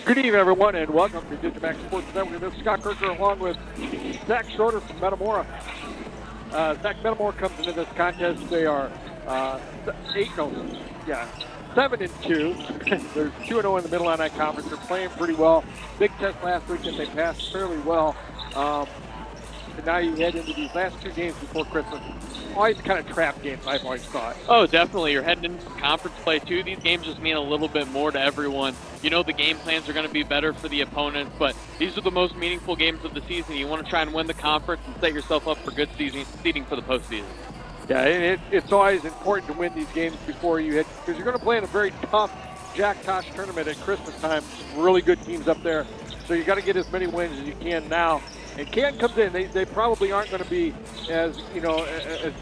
Good evening, everyone, and welcome to digiMAX Sports Network. This is Scott Kirker along with Zach Schroeder from Metamora. Zach, Metamora comes into this contest. They are 7-2. They're 2-0 in the Mid-Atlantic Conference. They're playing pretty well. Big test last week that they passed fairly well. And now you head into these last two games before Christmas. Always kind of trap games, I've always thought. Oh, definitely. You're heading into conference play, too. These games just mean a little bit more to everyone. You know the game plans are going to be better for the opponents, but these are the most meaningful games of the season. You want to try and win the conference and set yourself up for good seeding for the postseason. Yeah, it's always important to win these games before you hit, because you're going to play in a very tough Jack Tosh tournament at Christmas time. Some really good teams up there. So you got to get as many wins as you can now. And Canton comes in. They probably aren't going to be as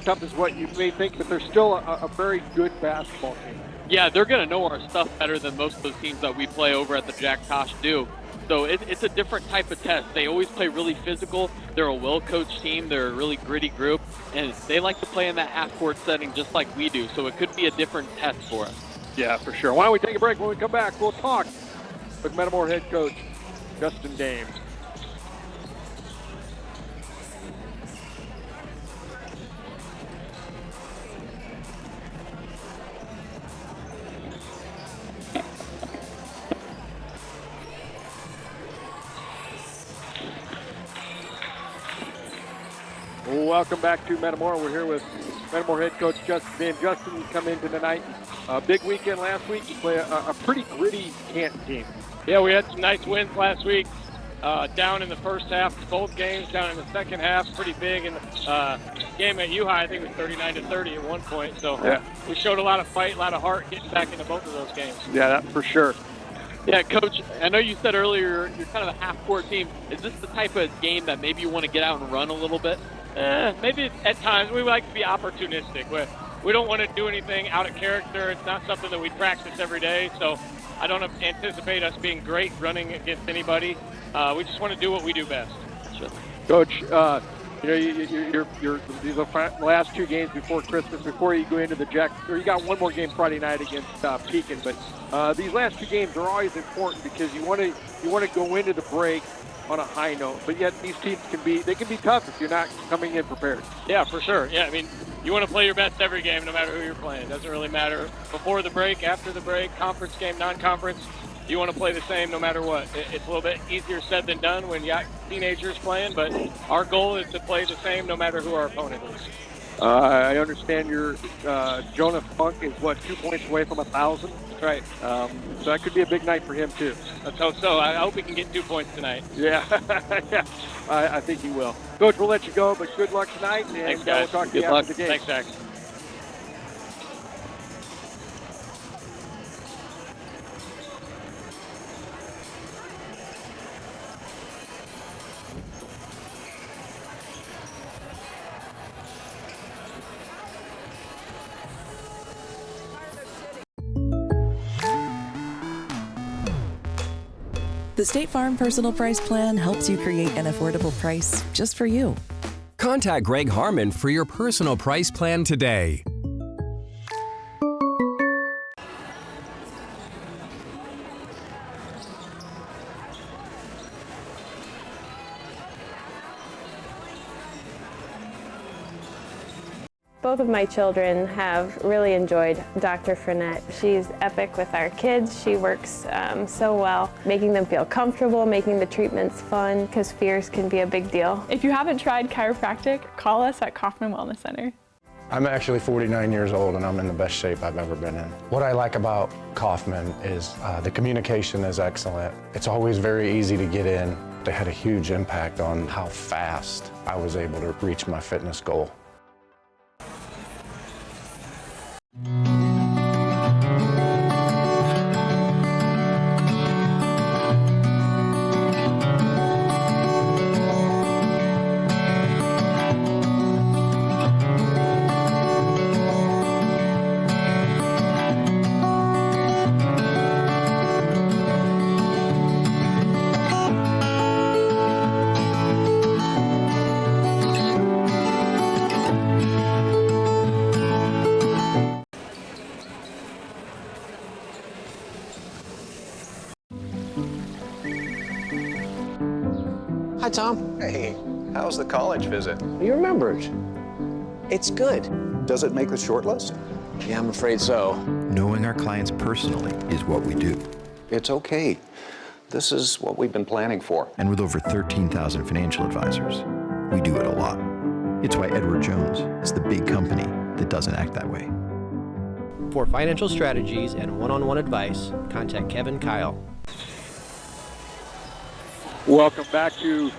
tough as what you may think, but they're still a very good basketball team. Yeah, they're going to know our stuff better than most of those teams that we play over at the Jack Tosh do. So it's a different type of test. They always play really physical. They're a well-coached team. They're a really gritty group, and they like to play in that half-court setting just like we do. So it could be a different test for us. Yeah, for sure. Why don't we take a break? When we come back, we'll talk with Metamora head coach Justin Dames. Welcome back to Metamora. We're here with Metamora head coach Justin Dames. Justin, you come into tonight. Big weekend last week. You play a pretty gritty Canton team. Yeah, we had some nice wins last week. Down in the first half, both games. Down in the second half, pretty big. And the game at U-High, I think it was 39-30 at one point. So yeah, we showed a lot of fight, a lot of heart getting back into both of those games. Yeah, that for sure. Yeah, Coach, I know you said earlier you're kind of a half-court team. Is this the type of game that maybe you want to get out and run a little bit? Maybe at times we like to be opportunistic. We don't want to do anything out of character. It's not something that we practice every day, so I don't anticipate us being great running against anybody. We just want to do what we do best. Sure. Coach, you're these are the last two games before Christmas, before you go into the Jack. Or you got one more game Friday night against Pekin, but these last two games are always important because you want to go into the break on a high note, but yet these teams can be tough if you're not coming in prepared. Yeah, for sure. Yeah, I mean, you want to play your best every game, no matter who you're playing. It doesn't really matter before the break, after the break, conference game, non-conference. You want to play the same no matter what. It's a little bit easier said than done when you got teenagers playing, but our goal is to play the same no matter who our opponent is. I understand your Jonah Funk is 2 points away from 1,000. That's right. So that could be a big night for him too. Let's hope so. I hope he can get 2 points tonight. Yeah, yeah. I think he will. Coach, we'll let you go, but good luck tonight. And thanks, guys. We'll talk to you after the game. Thanks, Zach. The State Farm Personal Price Plan helps you create an affordable price just for you. Contact Greg Harmon for your personal price plan today. Both of my children have really enjoyed Dr. Frenette. She's epic with our kids. She works so well, making them feel comfortable, making the treatments fun, because fears can be a big deal. If you haven't tried chiropractic, call us at Kaufman Wellness Center. I'm actually 49 years old and I'm in the best shape I've ever been in. What I like about Kaufman is the communication is excellent. It's always very easy to get in. They had a huge impact on how fast I was able to reach my fitness goal. Hi, Tom. Hey, how's the college visit? You remembered. It's good. Does it make the short list? Yeah, I'm afraid so. Knowing our clients personally is what we do. It's okay. This is what we've been planning for. And with over 13,000 financial advisors, we do it a lot. It's why Edward Jones is the big company that doesn't act that way. For financial strategies and one-on-one advice, contact Kevin Kyle. Welcome back to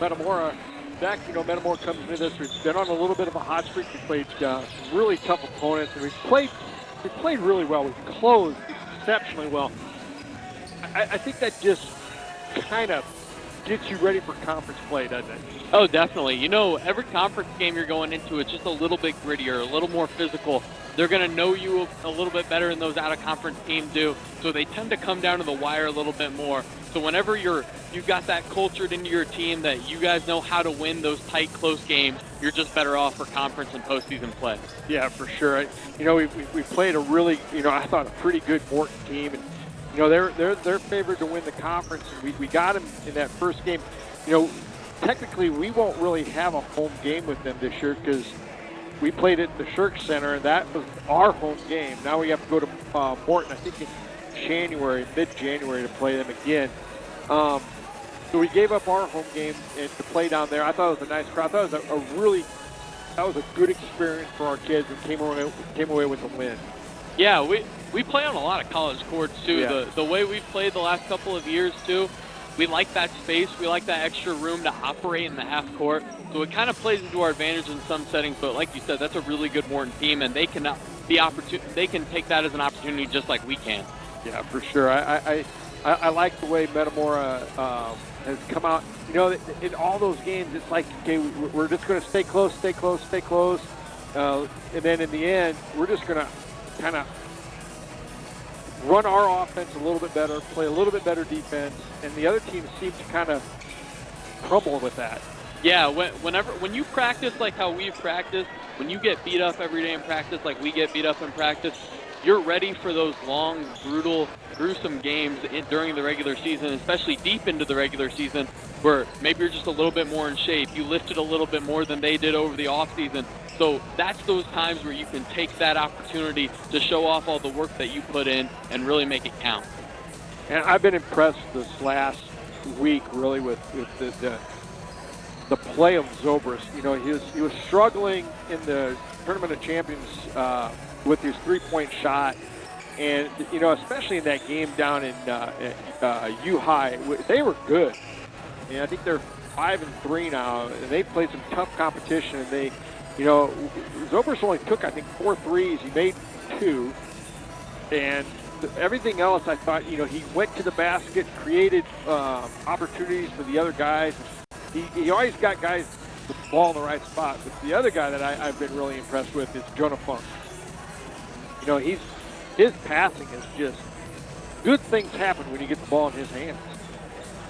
Metamora. Back, Metamora comes into this. We've been on a little bit of a hot streak. We played some really tough opponents, and we played really well. We closed exceptionally well. I think that just kind of gets you ready for conference play, doesn't it? Oh, definitely. Every conference game you're going into, it's just a little bit grittier, a little more physical. They're going to know you a little bit better than those out-of-conference teams do, so they tend to come down to the wire a little bit more. So whenever you've got that cultured into your team that you guys know how to win those tight, close games, you're just better off for conference and postseason play. Yeah, for sure. We played a really, I thought a pretty good Morton team, and they're favored to win the conference. We got them in that first game. Technically we won't really have a home game with them this year because we played at the Shirk Center, and that was our home game. Now we have to go to Morton, I think in January, mid-January, to play them again. So we gave up our home game and to play down there. I thought it was a nice crowd. I thought it was that was a good experience for our kids, and came away with a win. Yeah, we play on a lot of college courts too. Yeah. The way we've played the last couple of years too, we like that space. We like that extra room to operate in the half court. So it kind of plays into our advantage in some settings. But like you said, that's a really good Morton team, and they can take that as an opportunity just like we can. Yeah, for sure. I like the way Metamora has come out. In all those games, it's like, okay, we're just going to stay close. And then in the end, we're just going to kind of run our offense a little bit better, play a little bit better defense, and the other teams seem to kind of crumble with that. Yeah, when you practice like how we've practiced, when you get beat up every day in practice like we get beat up in practice, you're ready for those long, brutal, gruesome games during the regular season, especially deep into the regular season, where maybe you're just a little bit more in shape. You lifted a little bit more than they did over the offseason. So that's those times where you can take that opportunity to show off all the work that you put in and really make it count. And I've been impressed this last week, really, with the play of Zobrist. He was struggling in the Tournament of Champions with his three-point shot, and especially in that game down in U High, they were good. And I think they're 5-3 now, and they played some tough competition. And they, Zobrist only took, I think, 4 threes. He made 2, and everything else, I thought, he went to the basket, created opportunities for the other guys. He always got guys with the ball in the right spot. But the other guy that I've been really impressed with is Jonah Funk. His passing is just, good things happen when you get the ball in his hands.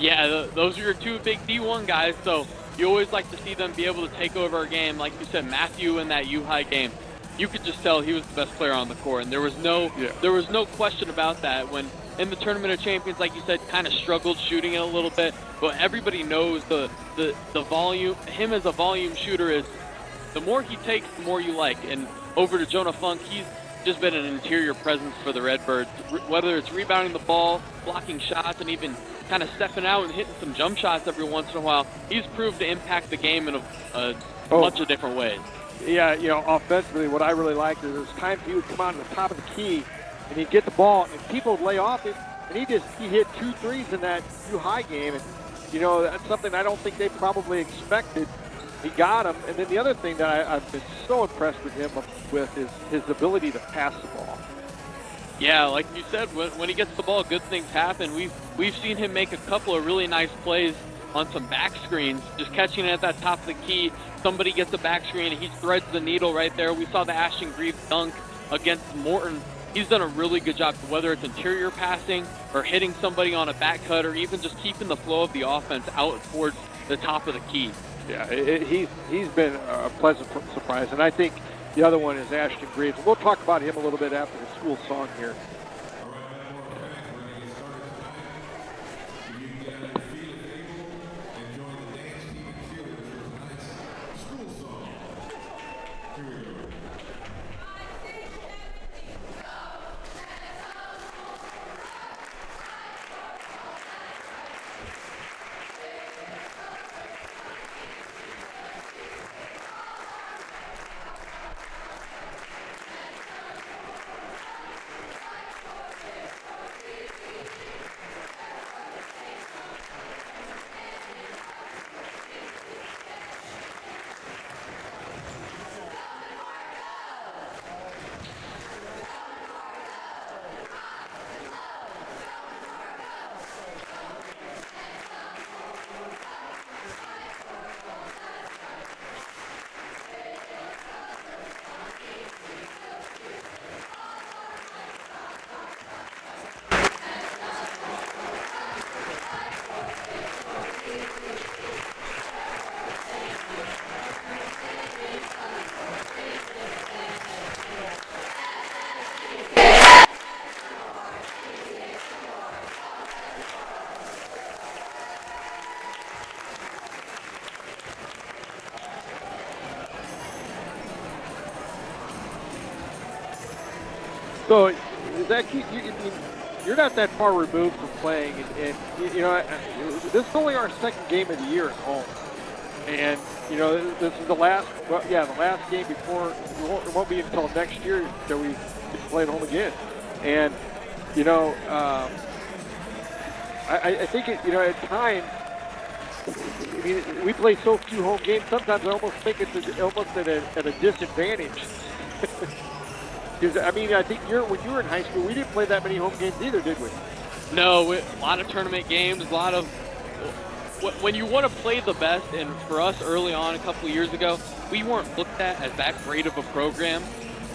Yeah, those are your two big D1 guys, so you always like to see them be able to take over a game. Like you said, Matthew in that U-High game, you could just tell he was the best player on the court, and there was no question about that. When in the Tournament of Champions, like you said, kind of struggled shooting it a little bit, but everybody knows the volume. Him as a volume shooter is, the more he takes, the more you like. And over to Jonah Funk, he's just been an interior presence for the Redbirds, whether it's rebounding the ball, blocking shots, and even kind of stepping out and hitting some jump shots every once in a while. He's proved to impact the game in a bunch of different ways. Yeah, offensively, what I really liked is there's times he would come out on the top of the key and he'd get the ball and people would lay off him, and he hit 2 threes in that U-High game, and that's something I don't think they probably expected. He got him, and then the other thing that I've been so impressed with him with is his ability to pass the ball. Yeah, like you said, when he gets the ball, good things happen. We've seen him make a couple of really nice plays on some back screens, just catching it at that top of the key. Somebody gets a back screen, and he threads the needle right there. We saw the Ashton Greaves dunk against Morton. He's done a really good job, whether it's interior passing or hitting somebody on a back cut or even just keeping the flow of the offense out towards the top of the key. Yeah, he's been a pleasant surprise, and I think the other one is Ashton Greaves. We'll talk about him a little bit after the school song here. So, Zach, you're not that far removed from playing, and you know, this is only our second game of the year at home, and you know, this is the last game before. It won't be until next year that we get to play at home again, and you know, I think at times. I mean, we play so few home games. Sometimes I almost think it's almost at a disadvantage. Because I mean, I think when you were in high school, we didn't play that many home games either, did we? No, a lot of tournament games, a lot of when you want to play the best. And for us, early on, a couple of years ago, we weren't looked at as that great of a program,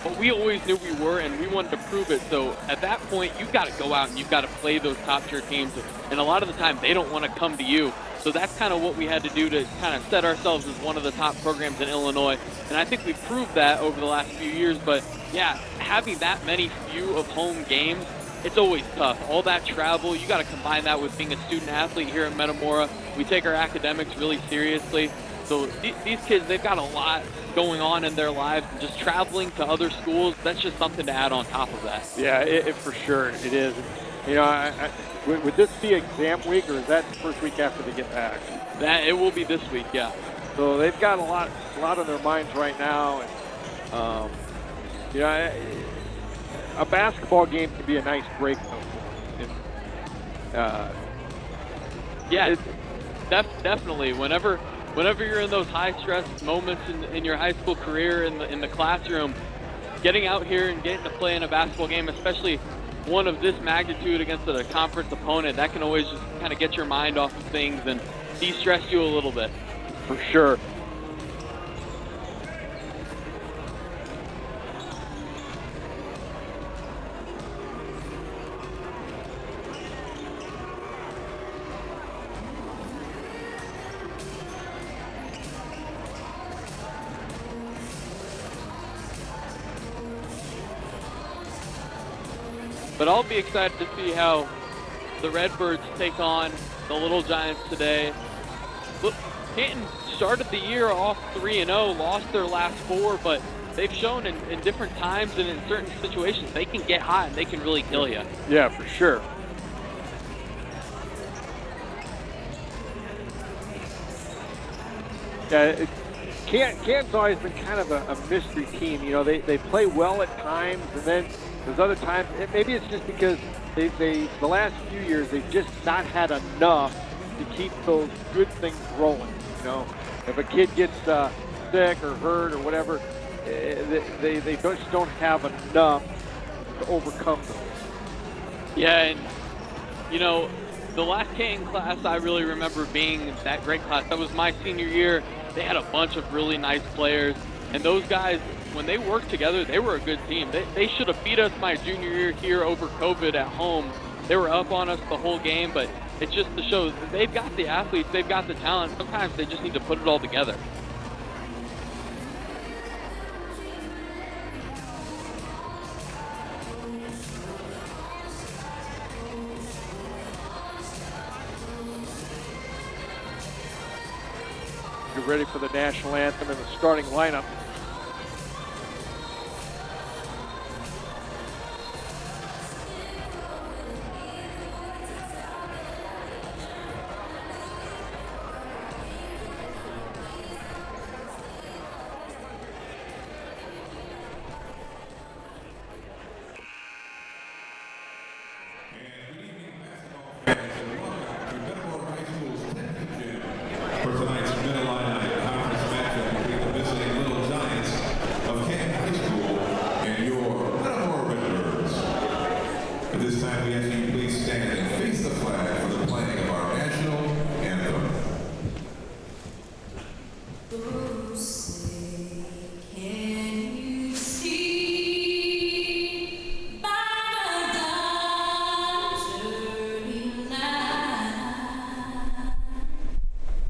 but we always knew we were, and we wanted to prove it. So at that point, you've got to go out and you've got to play those top-tier teams. And a lot of the time, they don't want to come to you. So that's kind of what we had to do to kind of set ourselves as one of the top programs in Illinois. And I think we've proved that over the last few years. But yeah, having that many few of home games, it's always tough. All that travel, you got to combine that with being a student athlete here in Metamora. We take our academics really seriously. So these kids, they've got a lot going on in their lives, and just traveling to other schools, that's just something to add on top of that. Yeah, it for sure it is. You know, would this be exam week, or is that the first week after they get back? That it will be this week, yeah. So they've got a lot on their minds right now, and you know, a basketball game can be a nice break though. Yeah, definitely. Whenever you're in those high stress moments in your high school career in the classroom, getting out here and getting to play in a basketball game, especially one of this magnitude against a conference opponent, that can always just kind of get your mind off of things and de-stress you a little bit. For sure. But I'll be excited to see how the Redbirds take on the Little Giants today. Look, Canton started the year off 3-0, lost their last 4, but they've shown in different times and in certain situations they can get hot and they can really kill you. Yeah, for sure. Yeah, Canton's always been kind of a mystery team. You know, they play well at times, and then there's other times, maybe it's just because they the last few years they've just not had enough to keep those good things rolling. You know, if a kid gets sick or hurt or whatever, they just don't have enough to overcome those. Yeah, and you know, the last Canton class I really remember being that great class. That was my senior year. They had a bunch of really nice players, and those guys, when they worked together, they were a good team. They should have beat us my junior year here over COVID at home. They were up on us the whole game, but it's just to show that they've got the athletes, they've got the talent. Sometimes they just need to put it all together. Get ready for the national anthem and the starting lineup. For tonight's conference matchup between the visiting Little Giants of Canton High School and your Metamora Redbirds. At this time, we ask you please stand and face the flag for the playing of our national anthem.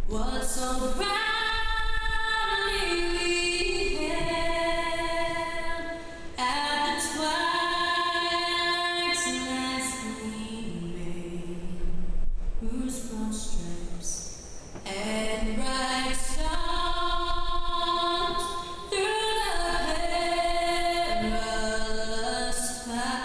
What's so proudly we hailed at the twilight's last gleaming, whose broad stripes and bright stars through the perilous fight.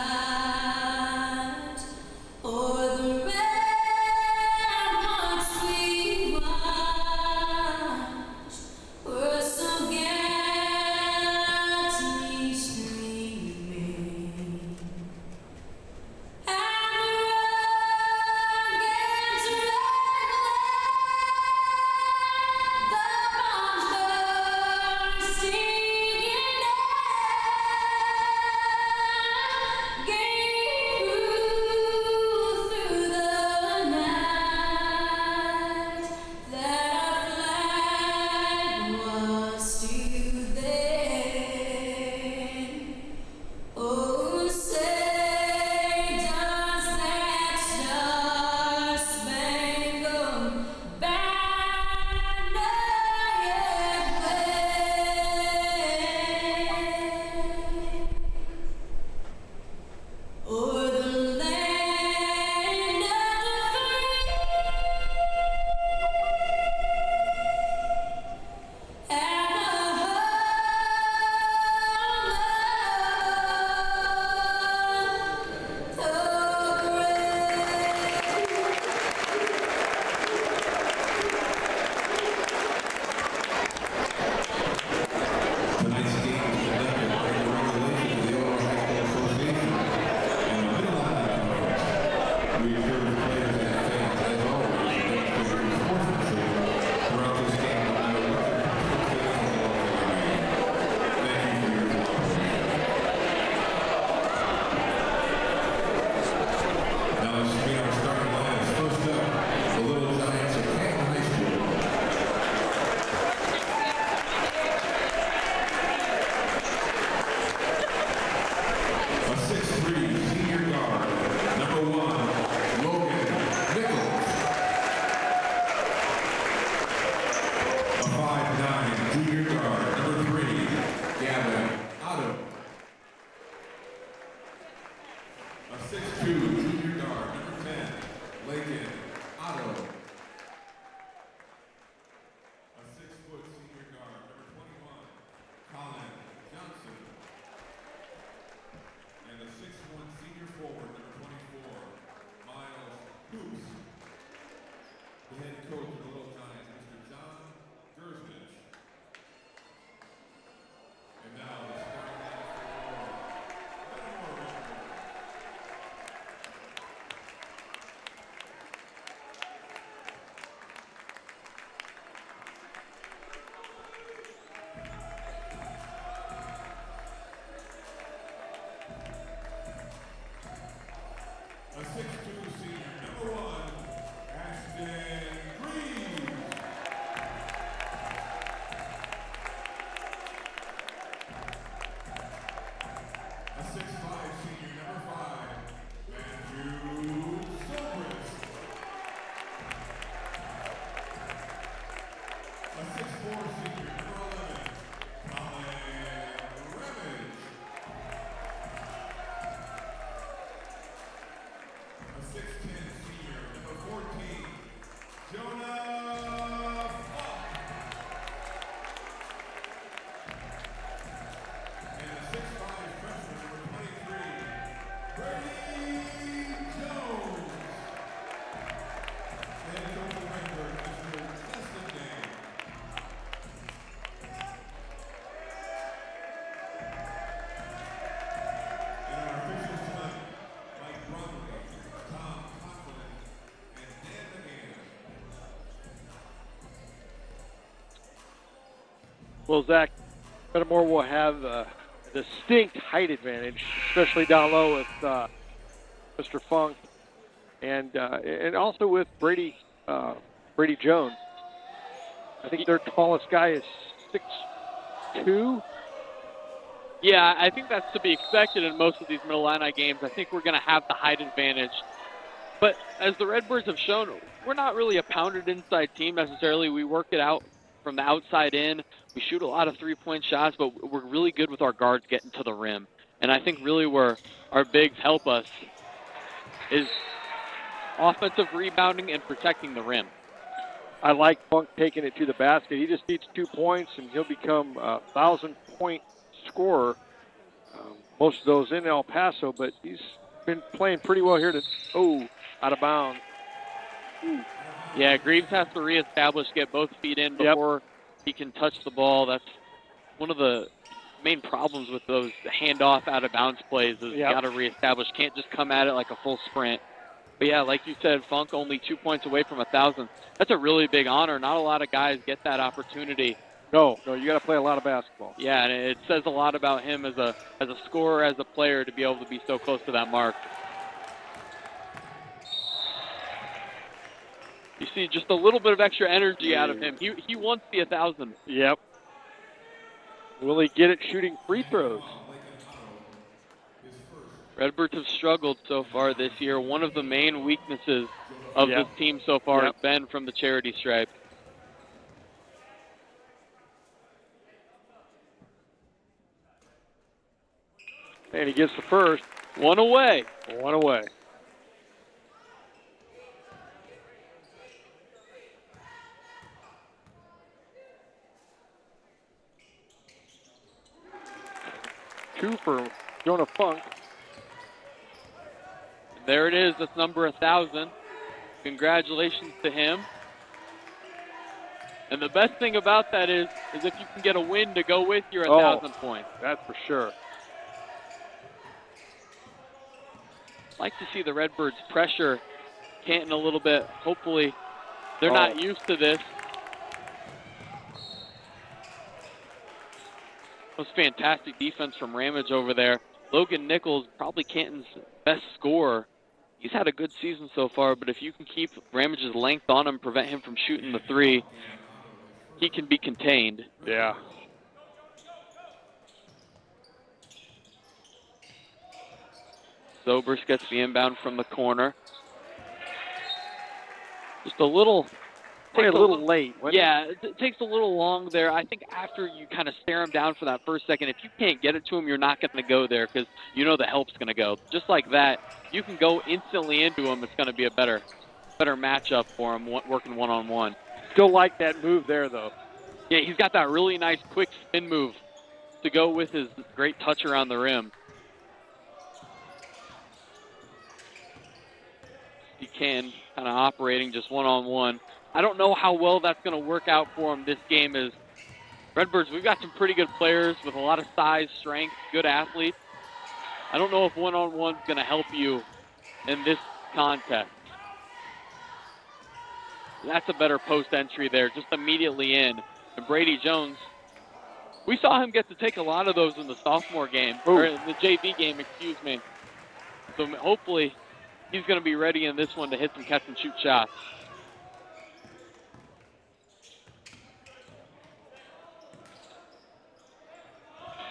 Well, Zach, Metamora will have a distinct height advantage, especially down low with Mr. Funk and also with Brady Jones. I think their tallest guy is 6'2". Yeah, I think that's to be expected in most of these Middle Illini games. I think we're going to have the height advantage. But as the Redbirds have shown, we're not really a pounded inside team necessarily. We work it out from the outside in. We shoot a lot of three-point shots, but we're really good with our guards getting to the rim. And I think really where our bigs help us is offensive rebounding and protecting the rim. I like Funk taking it to the basket. He just needs 2 points, and he'll become a 1,000-point scorer. Most of those in El Paso, but he's been playing pretty well here. Out of bounds. Ooh. Yeah, Greaves has to reestablish, get both feet in before he can touch the ball. That's one of the main problems with those handoff out of bounds plays is you got to reestablish. Can't just come at it like a full sprint. But yeah, like you said, Funk only 2 points away from 1,000. That's a really big honor. Not a lot of guys get that opportunity. No, you got to play a lot of basketball. Yeah, and it says a lot about him as a scorer, as a player, to be able to be so close to that mark. You see just a little bit of extra energy out of him. He wants the 1,000. Yep. Will he get it shooting free throws? Redbirds have struggled so far this year. One of the main weaknesses of this team so far has been from the charity stripe. And he gets the first. One away. One away. Two for Jonah Funk. There it is. That's number 1,000. Congratulations to him. And the best thing about that is if you can get a win to go with your 1,000 points. That's for sure. Like to see the Redbirds pressure Canton a little bit. Hopefully they're not used to this. That was fantastic defense from Ramage over there. Logan Nichols, probably Canton's best scorer. He's had a good season so far, but if you can keep Ramage's length on him, prevent him from shooting the three, he can be contained. Yeah. Zobers gets the inbound from the corner. Just a little late. Yeah, it takes a little long there. I think after you kind of stare him down for that first second, if you can't get it to him, you're not going to go there because you know the help's going to go. Just like that, you can go instantly into him. It's going to be a better matchup for him working one-on-one. Still like that move there, though. Yeah, he's got that really nice quick spin move to go with his great touch around the rim. He can kind of operating just one-on-one. I don't know how well that's going to work out for him this game. Is Redbirds, we've got some pretty good players with a lot of size, strength, good athletes. I don't know if one-on-one's going to help you in this contest. That's a better post entry there, just immediately in. And Brady Jones, we saw him get to take a lot of those in the sophomore game, or in the JV game, excuse me. So hopefully he's going to be ready in this one to hit some catch and shoot shots.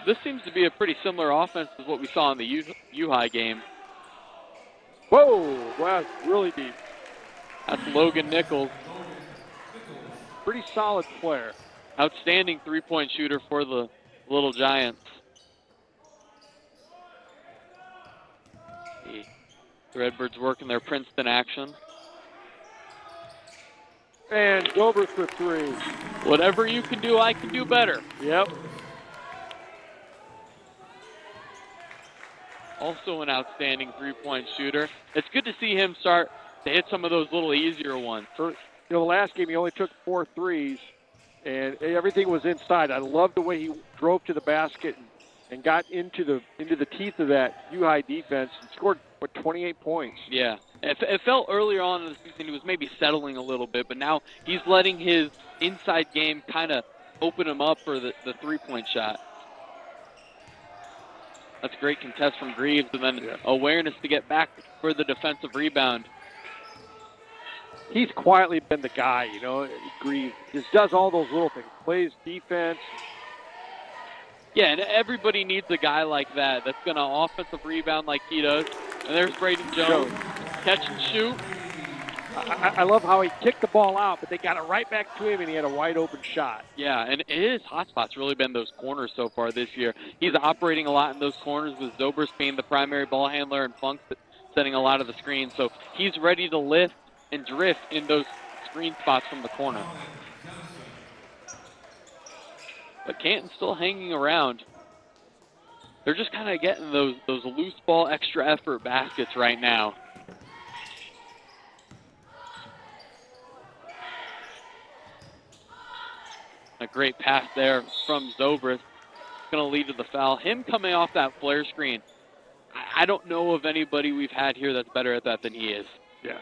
This seems to be a pretty similar offense as what we saw in the U-High game. Whoa, wow, really deep. That's Logan Nichols. Pretty solid player. Outstanding three-point shooter for the Little Giants. The Redbirds working their Princeton action. And Zobrist with three. Whatever you can do, I can do better. Yep. Also an outstanding three-point shooter. It's good to see him start to hit some of those little easier ones. The last game he only took 4 threes, and everything was inside. I love the way he drove to the basket and got into the teeth of that U-High defense and scored 28 points. Yeah, it felt earlier on in the season he was maybe settling a little bit, but now he's letting his inside game kind of open him up for the three-point shot. That's a great contest from Greaves, and then awareness to get back for the defensive rebound. He's quietly been the guy, Greaves. Just does all those little things. Plays defense. Yeah, and everybody needs a guy like that that's going to offensive rebound like he does. And there's Brady Jones. Catch and shoot. I love how he kicked the ball out, but they got it right back to him, and he had a wide-open shot. Yeah, and his hotspot's really been those corners so far this year. He's operating a lot in those corners with Zobrist being the primary ball handler and Funk setting a lot of the screens. So he's ready to lift and drift in those screen spots from the corner. But Canton's still hanging around. They're just kind of getting those loose ball extra effort baskets right now. A great pass there from Zobrist. Going to lead to the foul. Him coming off that flare screen. I don't know of anybody we've had here that's better at that than he is. Yeah.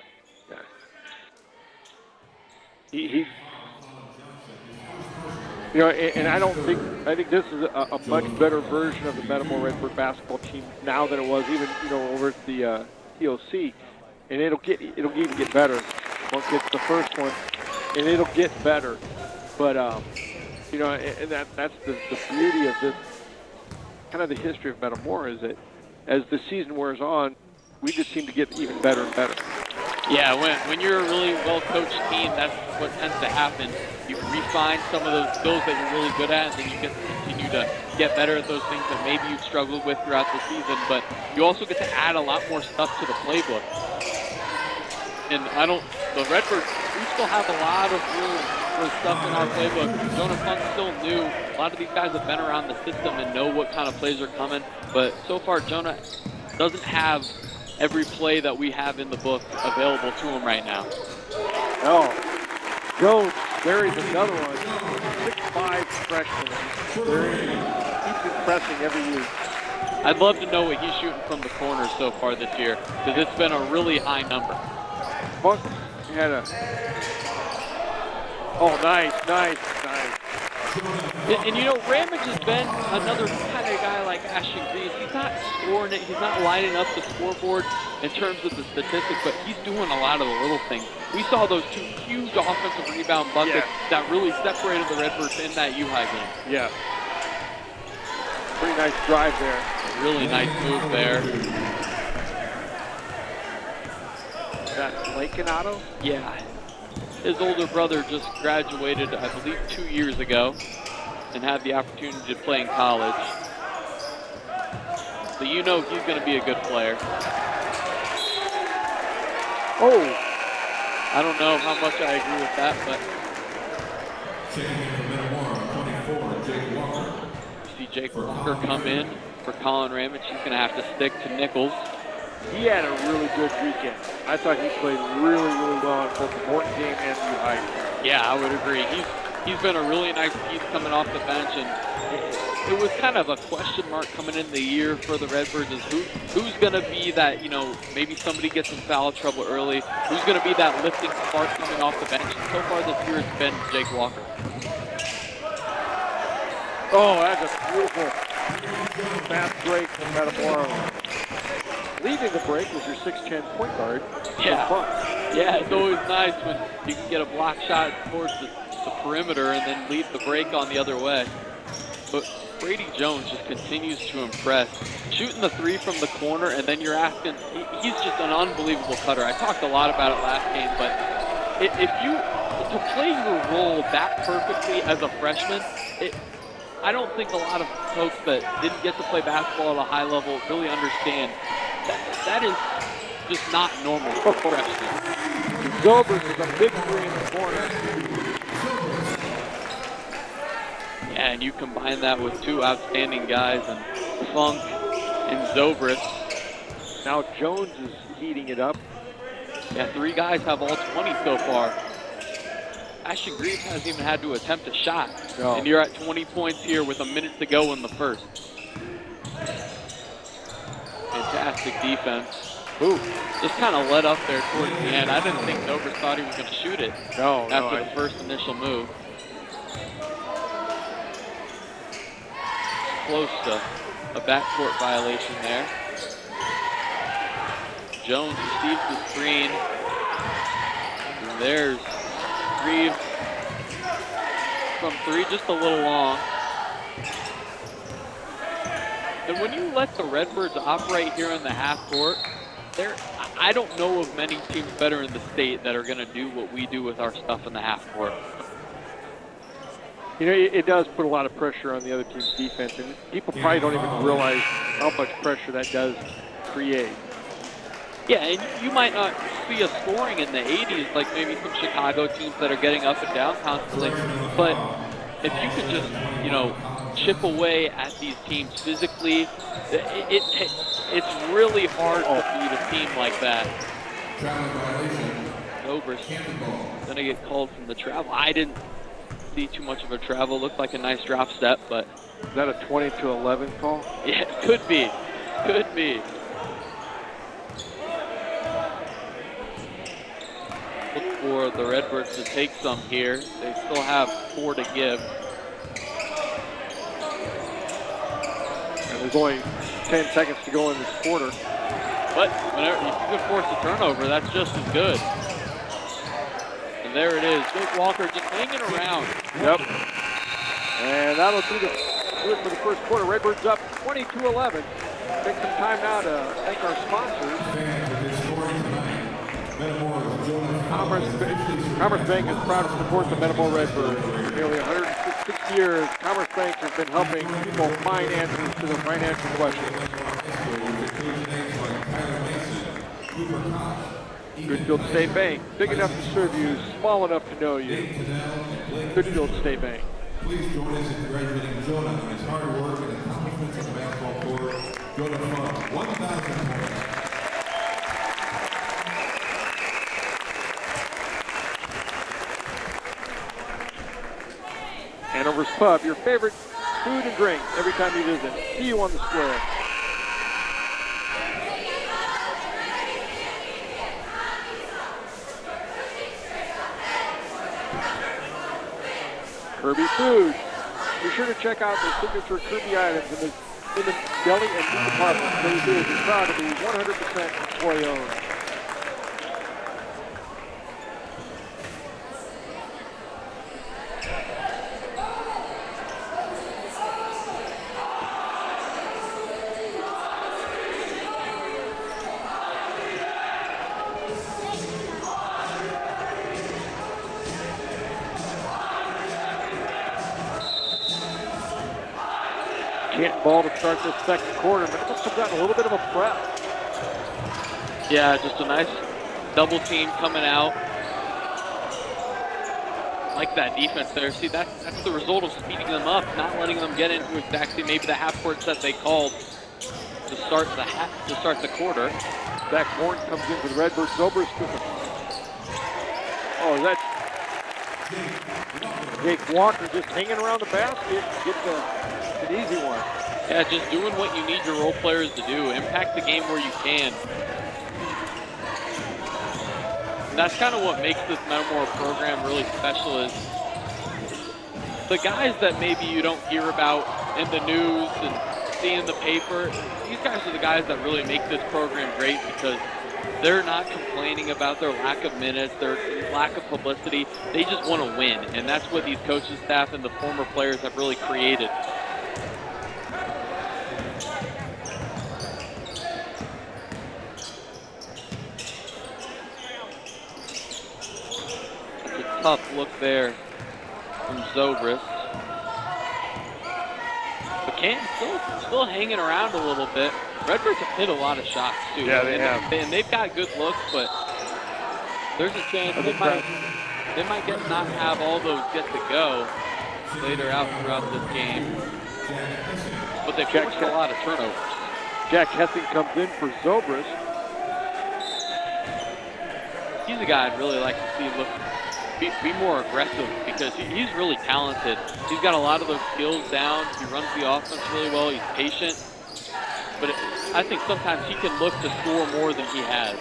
And I think this is a much better version of the Metamora Redbird basketball team now than it was even, over at the TOC. And it'll even get better once it gets the first one, and it'll get better. But, and that's the beauty of this, kind of the history of Metamora, is that as the season wears on, we just seem to get even better and better. Yeah, when you're a really well-coached team, that's what tends to happen. You refine some of those skills that you're really good at, and then you get to continue to get better at those things that maybe you've struggled with throughout the season. But you also get to add a lot more stuff to the playbook. And the Redbirds, we still have a lot of room for stuff in our playbook. Jonah Funk's still new. A lot of these guys have been around the system and know what kind of plays are coming. But so far, Jonah doesn't have every play that we have in the book available to him right now. Oh, Jones, there is another one. 6'5" freshman. Keeps impressing every week. I'd love to know what he's shooting from the corners so far this year, because it's been a really high number. Funk had nice. And Ramage has been another kind of guy like Ashton Greaves. He's not scoring it. He's not lining up the scoreboard in terms of the statistics, but he's doing a lot of the little things. We saw those 2 huge offensive rebound buckets that really separated the Redbirds in that U-High game. Yeah. Pretty nice drive there. Really nice move there. Is that Lakenato? Yeah. His older brother just graduated, I believe, 2 years ago and had the opportunity to play in college. So he's going to be a good player. Oh! I don't know how much I agree with that, but... Taking in from Metamora, 24, Jake Walker. You see Jake Walker come in for Colin Ramage. He's going to have to stick to Nichols. He had a really good weekend. I thought he played really, really well in both the Morton game and the U-High. Yeah, I would agree. He's been a really nice piece coming off the bench, and it was kind of a question mark coming in the year for the Redbirds is who's going to be that, maybe somebody gets in foul trouble early. Who's going to be that lifting spark coming off the bench? And so far this year it's been Jake Walker. Oh, that's a beautiful fast break from Metamora. Leaving the break was your 6'10" point guard. Yeah, it's always nice when you can get a block shot towards the perimeter and then lead the break on the other way. But Brady Jones just continues to impress. Shooting the 3 from the corner, and then you're asking, he's just an unbelievable cutter. I talked a lot about it last game, but if you to play your role that perfectly as a freshman, I don't think a lot of folks that didn't get to play basketball at a high level really understand that is just not normal for freshmen. Zobers is a big three in the corner. Yeah, and you combine that with two outstanding guys, and Funk and Zobrist. Now Jones is heating it up. Yeah, 3 guys have all 20 so far. Ashton Greaves hasn't even had to attempt a shot. No. And you're at 20 points here with a minute to go in the first. Fantastic defense. Ooh. Just kind of let up there towards the end. I didn't think Zobrist thought he was going to shoot it after the first initial move. Close to a backcourt violation there. Jones receives the screen. And there's Greaves from 3, just a little long. And when you let the Redbirds operate here in the half court, I don't know of many teams better in the state that are going to do what we do with our stuff in the half court. You know, it does put a lot of pressure on the other team's defense, and people probably don't even realize how much pressure that does create. Yeah, and you might not see a scoring in the 80s like maybe some Chicago teams that are getting up and down constantly, but if you could just, you know, chip away at these teams physically, it's really hard to beat a team like that. Zobrist gonna get called from the travel. I didn't see too much of a travel. Looked like a nice drop step, but is that a 20-11 call? Yeah, it could be. Could be. Look for the Redbirds to take some here. They still have 4 to give. And there's only 10 seconds to go in this quarter. But whenever if you can force a turnover, that's just as good. And there it is. Jake Walker just hanging around. Yep. And that'll do it for the first quarter. Redbirds up 22-11. Take some time now to thank our sponsors. Commerce Bank is proud to support the Metamora Redbirds. For nearly 106 years, Commerce Bank has been helping people find answers to their financial questions. Goodfield State Bank, big enough to serve you, small enough to know you. Goodfield State Bank. Please join us in congratulating Jonah on his hard work and accomplishments on the basketball court. Jonah from 1,000 points. Hanover's Pub, your favorite food and drink every time you visit. See you on the square. Kirby Foods. Be sure to check out their signature Kirby items in the deli and meat department. Kirby Foods is proud to be 100% employee owned. Canton ball to start this second quarter, but it must have gotten a little bit of a prep. Yeah, just a nice double team coming out. Like that defense there. See, that's the result of speeding them up, not letting them get into exactly maybe the half-court set they called to start the quarter. Zach Horn comes in for the Redbirds. Zobrist. Oh, that's Jake Walker just hanging around the basket. Get an easy one. Yeah, just doing what you need your role players to do. Impact the game where you can. And that's kind of what makes this Metamora program really special is the guys that maybe you don't hear about in the news and see in the paper. These guys are the guys that really make this program great because they're not complaining about their lack of minutes, their lack of publicity. They just want to win, and that's what these coaching staff and the former players have really created. tough look there from Zobrist. But Canton still hanging around a little bit. Redbirds have hit a lot of shots too. Yeah, they have. And they've got good looks, but there's a chance they might not have all those get to go later out throughout this game. But they've forced a lot of turnovers. Jack Hessing comes in for Zobrist. He's a guy I'd really like to see be more aggressive because he's really talented. He's got a lot of those skills down. He runs the offense really well. He's patient. But I think sometimes he can look to score more than he has.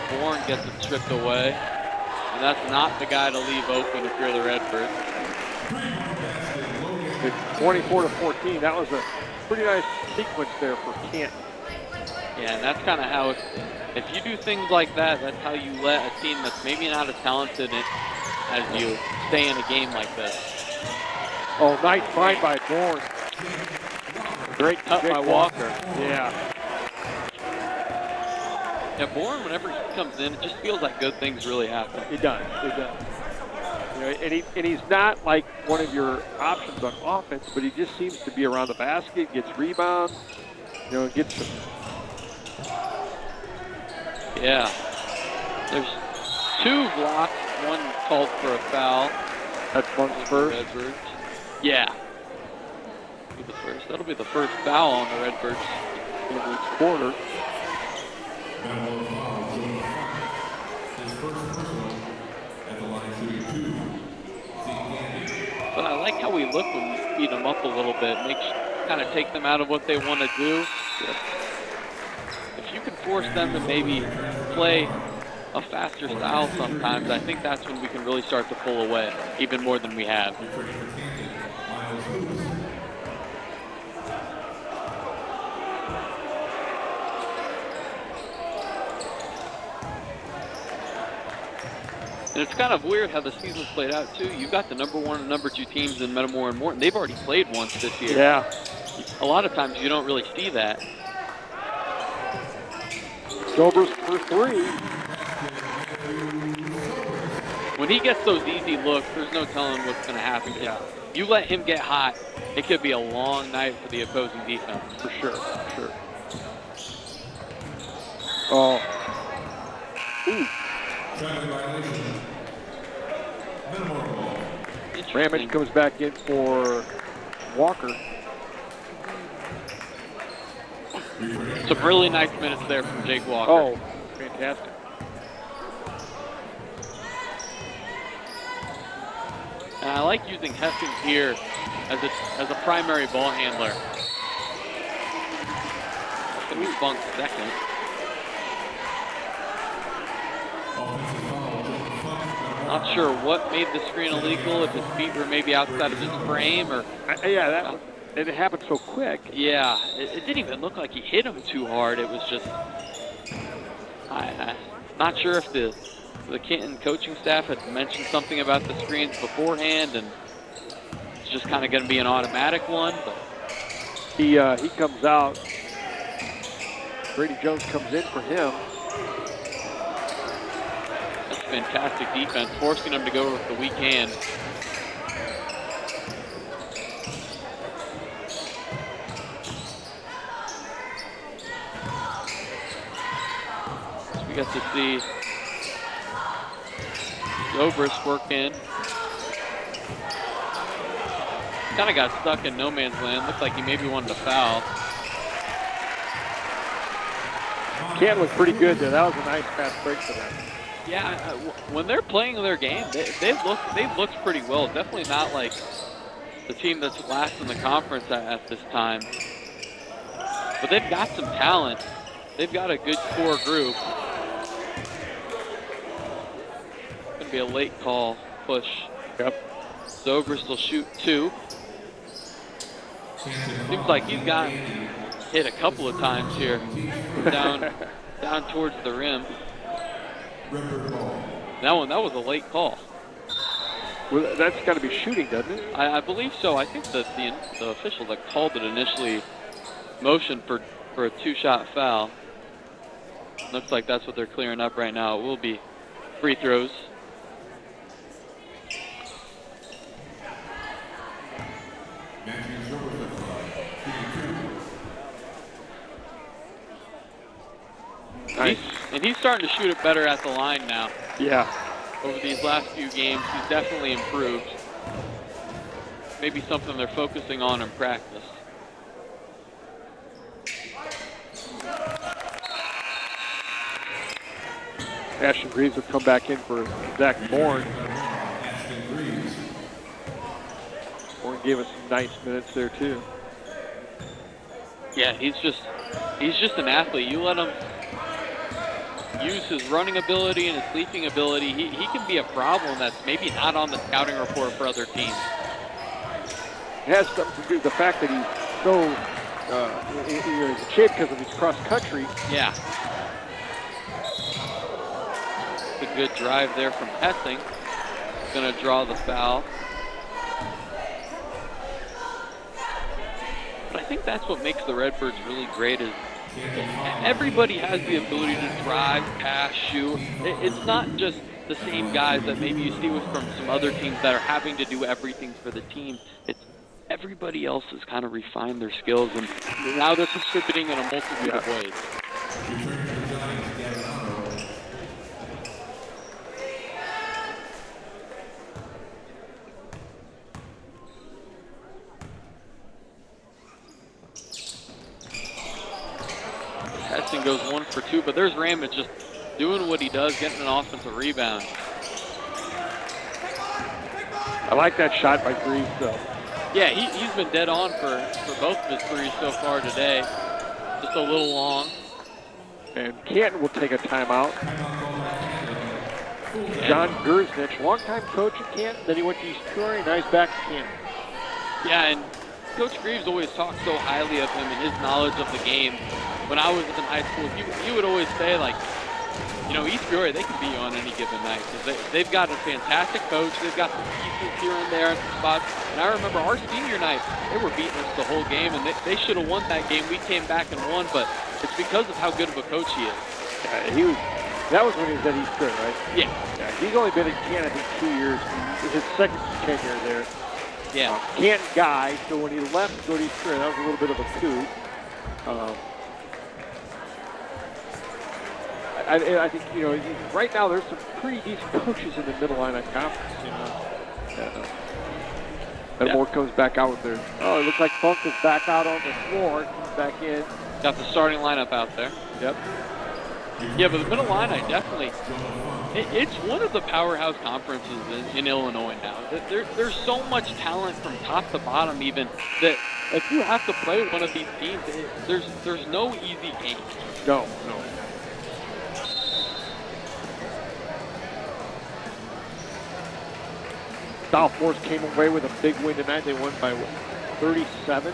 Bourne gets it stripped away. And that's not the guy to leave open if you're the Redbirds. 24-14. That was a pretty nice sequence there for Canton. Yeah, and that's kind of how if you do things like that, that's how you let a team that's maybe not as talented as you stay in a game like this. Oh, nice find by Bourne. Great cut by Walker. Yeah. Yeah, Bourne, whenever he comes in, it just feels like good things really happen. It does. It does. You know, and he's not like one of your options on offense, but he just seems to be around the basket, gets rebounds, you know, gets some. Yeah. There's 2 blocks, 1 called for a foul. That's Monk's first. Redbirds. Yeah. That'll be the first foul on the Redbirds in each quarter. But I like how we look when we speed them up a little bit, kind of take them out of what they want to do. If you can force them to maybe play a faster style sometimes, I think that's when we can really start to pull away, even more than we have. And it's kind of weird how the season's played out, too. You've got the number 1 and number 2 teams in Metamora and Morton. They've already played once this year. Yeah. A lot of times you don't really see that. Zobrist for 3. When he gets those easy looks, there's no telling what's going to happen. Yeah. You let him get hot, it could be a long night for the opposing defense. For sure, sure. Oh. Ooh. Ramage comes back in for Walker. Some really nice minutes there from Jake Walker. Oh, fantastic. And I like using Hessing here as a primary ball handler. We bunked second. Not sure what made the screen illegal, if his feet were maybe outside of his frame or... Yeah, it happened so quick. Yeah, it didn't even look like he hit him too hard. It was just... I'm not sure if the Canton coaching staff had mentioned something about the screens beforehand and it's just kind of going to be an automatic one. But he comes out. Brady Jones comes in for him. That's fantastic defense, forcing him to go with the weak hand. So we get to see Zobrist work in. Kind of got stuck in no man's land. Looked like he maybe wanted to foul. Canton looked pretty good there. That was a nice fast break for them. Yeah, when they're playing their game, they've looked pretty well. Definitely not like the team that's last in the conference at this time. But they've got some talent. They've got a good core group. Going to be a late call push. Yep. Zobrist will shoot 2. Seems like he's gotten hit a couple of times here, down towards the rim. That was a late call. Well, that's got to be shooting, doesn't it? I believe so. I think that the official that called it initially motioned for a 2-shot foul. Looks like that's what they're clearing up right now. It will be free throws. Nice. And he's starting to shoot it better at the line now. Yeah. Over these last few games, he's definitely improved. Maybe something they're focusing on in practice. Ashton Greaves will come back in for Zach Bourne. Bourne gave us some nice minutes there too. Yeah, he's just an athlete. You let him use his running ability and his leaping ability, he can be a problem that's maybe not on the scouting report for other teams. It has something to do with the fact that he's so he's in shape because of his cross country. Yeah. A good drive there from Hessing. Going to draw the foul. But I think that's what makes the Redbirds really great is everybody has the ability to drive, pass, shoot. It's not just the same guys that maybe you see from some other teams that are having to do everything for the team. It's everybody else has kind of refined their skills, and now they're contributing in a multitude of ways. Heston goes 1 for 2, but there's Ramage just doing what he does, getting an offensive rebound. I like that shot by Greaves, though. Yeah, he's been dead on for both of his threes so far today. Just a little long. And Canton will take a timeout. John Gersnich, longtime coach at Canton, then he went to East Peoria, now he's back to Canton. Yeah, and Coach Greaves always talked so highly of him and his knowledge of the game. When I was in high school, he would always say, like, you know, East Peoria, they can beat you on any given night. They've got a fantastic coach. They've got some pieces here and there in some spots. And I remember our senior night, they were beating us the whole game, and they should have won that game. We came back and won, but it's because of how good of a coach he is. Yeah, that was when he was at East Peoria, right? Yeah. He's only been at Canton, I think, 2 years. This is his second tenure there. Yeah. Canton guy, so when he left to go to East Peoria, that was a little bit of a coup. I think, you know, right now there's some pretty decent coaches in the Middle Illini Conference, you know. Metamora comes back out with their, it looks like Funk is back out on the floor. He's back in. Got the starting lineup out there. Yep. Yeah, but the Middle Illini definitely, it's one of the powerhouse conferences in Illinois now. There's so much talent from top to bottom even that if you have to play one of these teams, there's no easy game. No. South Force came away with a big win tonight. They won by 37.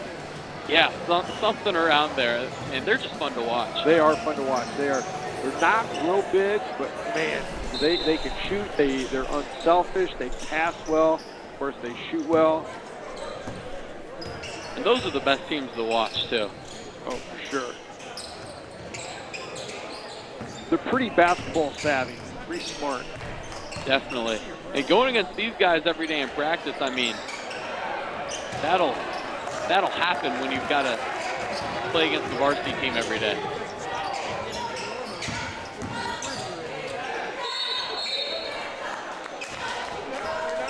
Yeah, something around there, and they're just fun to watch. They are fun to watch. They're not real big, but man, they can shoot. They're unselfish. They pass well. Of course, they shoot well. And those are the best teams to watch too. Oh, for sure. They're pretty basketball savvy, pretty smart. Definitely. And going against these guys every day in practice, I mean, that'll happen when you've got to play against the varsity team every day.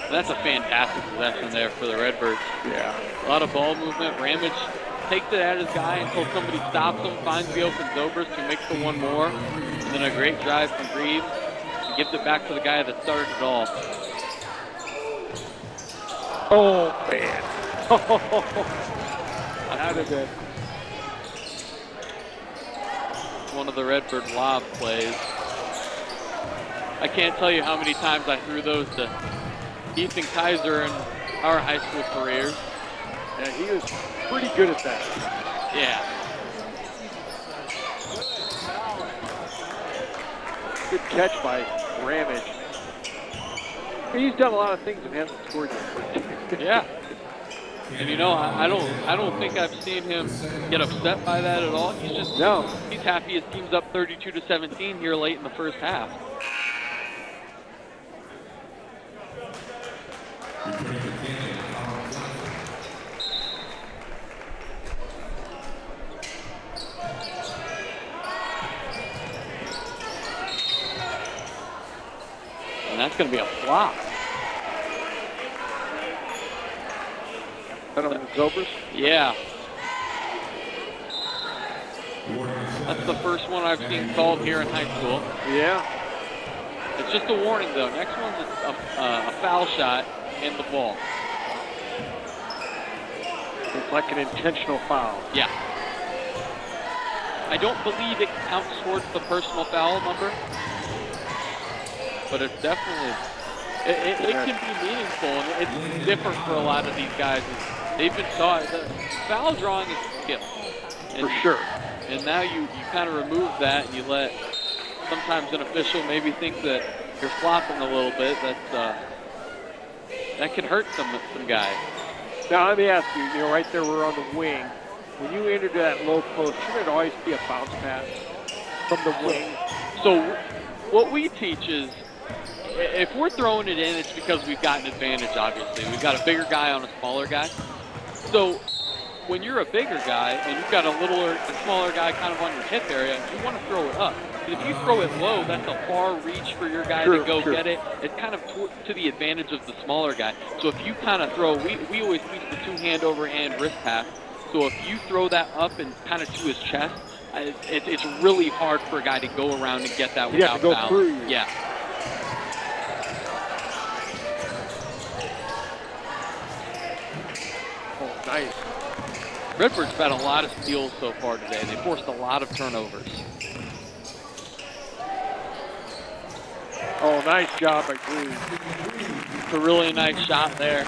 That's a fantastic possession there for the Redbirds. Yeah. A lot of ball movement. Ramage takes it at his guy until somebody stops him, finds the open Zobers, who makes the one more. And then a great drive from Greaves. He gives it back to the guy that started it all. Oh, man. Out of it. One of the Redbird lob plays. I can't tell you how many times I threw those to Ethan Kaiser in our high school careers. Yeah, he was pretty good at that. Yeah. Good catch by Ramage. He's done a lot of things and hasn't scored yet. Yeah. And you know, I don't think I've seen him get upset by that at all. He's just he's happy his team's up 32-17 here late in the first half. And that's going to be a flop. That on Zobers? Yeah. That's the first one I've seen called here in high school. Yeah. It's just a warning, though. Next one's a foul shot in the ball. It's like an intentional foul. Yeah. I don't believe it counts towards the personal foul number, but it's definitely, it can be meaningful, and it's different for a lot of these guys. They've been taught that foul drawing is a skill. And, for sure. And now you kind of remove that, and you let sometimes an official maybe think that you're flopping a little bit. That can hurt some guys. Now let me ask you, right there we're on the wing. When you enter that low post, shouldn't it always be a bounce pass from the wing? So what we teach is, if we're throwing it in, it's because we've got an advantage, obviously. We've got a bigger guy on a smaller guy. So when you're a bigger guy and you've got a smaller guy kind of on your hip area, you want to throw it up. Because if you throw it low, that's a far reach for your guy to go get it. It's kind of to the advantage of the smaller guy. So if you kind of throw, we always teach the two-hand overhand wrist pass. So if you throw that up and kind of to his chest, it's really hard for a guy to go around and get that without go foul. through you. Yeah. Oh, nice. Redbirds had a lot of steals so far today. They forced a lot of turnovers. Oh, nice job by Green. It's a really nice shot there.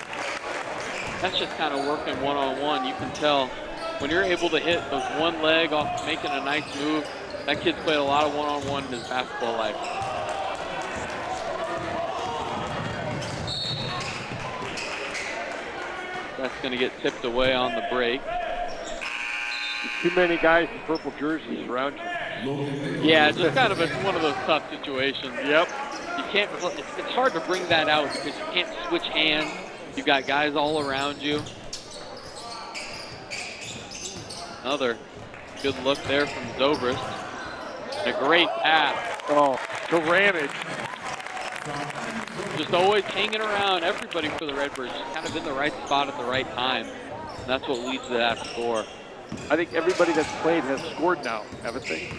That's just kind of working one-on-one. You can tell when you're able to hit those one leg off making a nice move, that kid's played a lot of one-on-one in his basketball life. That's going to get tipped away on the break. Too many guys in purple jerseys around you. Yeah, it's just kind of one of those tough situations. Yep. You can't. It's hard to bring that out because you can't switch hands. You've got guys all around you. Another good look there from Zobrist. And a great pass. Oh, to Ramage. Just always hanging around everybody for the Redbirds. Just kind of in the right spot at the right time. And that's what leads to that score. I think everybody that's played has scored now, haven't they?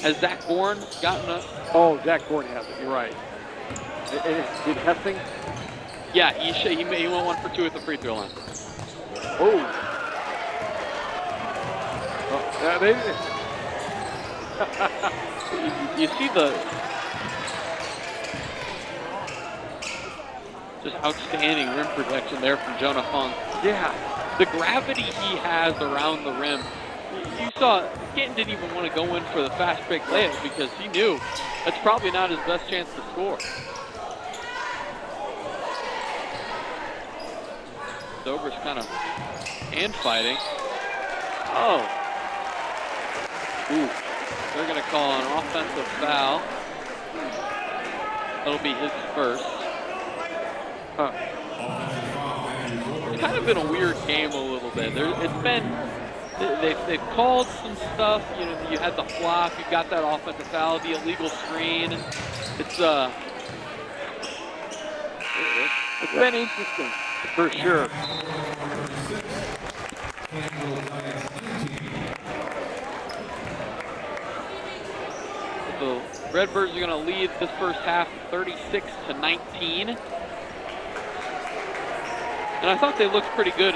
Has Zach Bourne gotten a... Oh, Zach Bourne has it. You're right. Did Hessing? Yeah, he went 1 for 2 at the free throw line. Oh. You see the just outstanding rim protection there from Jonah Funk. Yeah. The gravity he has around the rim. You saw Canton didn't even want to go in for the fast break layup because he knew that's probably not his best chance to score. Zobrist kind of hand fighting. Oh. Ooh. They're going to call an offensive foul. That'll be his first. Huh. It's kind of been a weird game a little bit. They've called some stuff. You know, you had the flop, you got that offensive foul, the illegal screen. It's been interesting. For sure. The Redbirds are going to lead this first half 36-19. And I thought they looked pretty good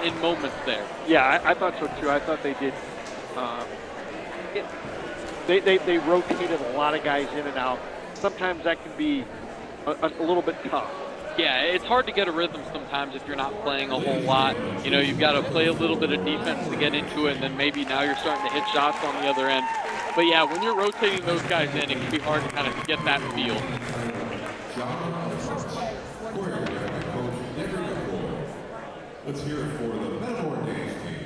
in moments there. Yeah, I thought so too. I thought they did. They rotated a lot of guys in and out. Sometimes that can be a little bit tough. Yeah, it's hard to get a rhythm sometimes if you're not playing a whole lot. You know, you've got to play a little bit of defense to get into it, and then maybe now you're starting to hit shots on the other end. But yeah, when you're rotating those guys in, it can be hard to kind of get that feel. Let's hear it for the Metamora dance team.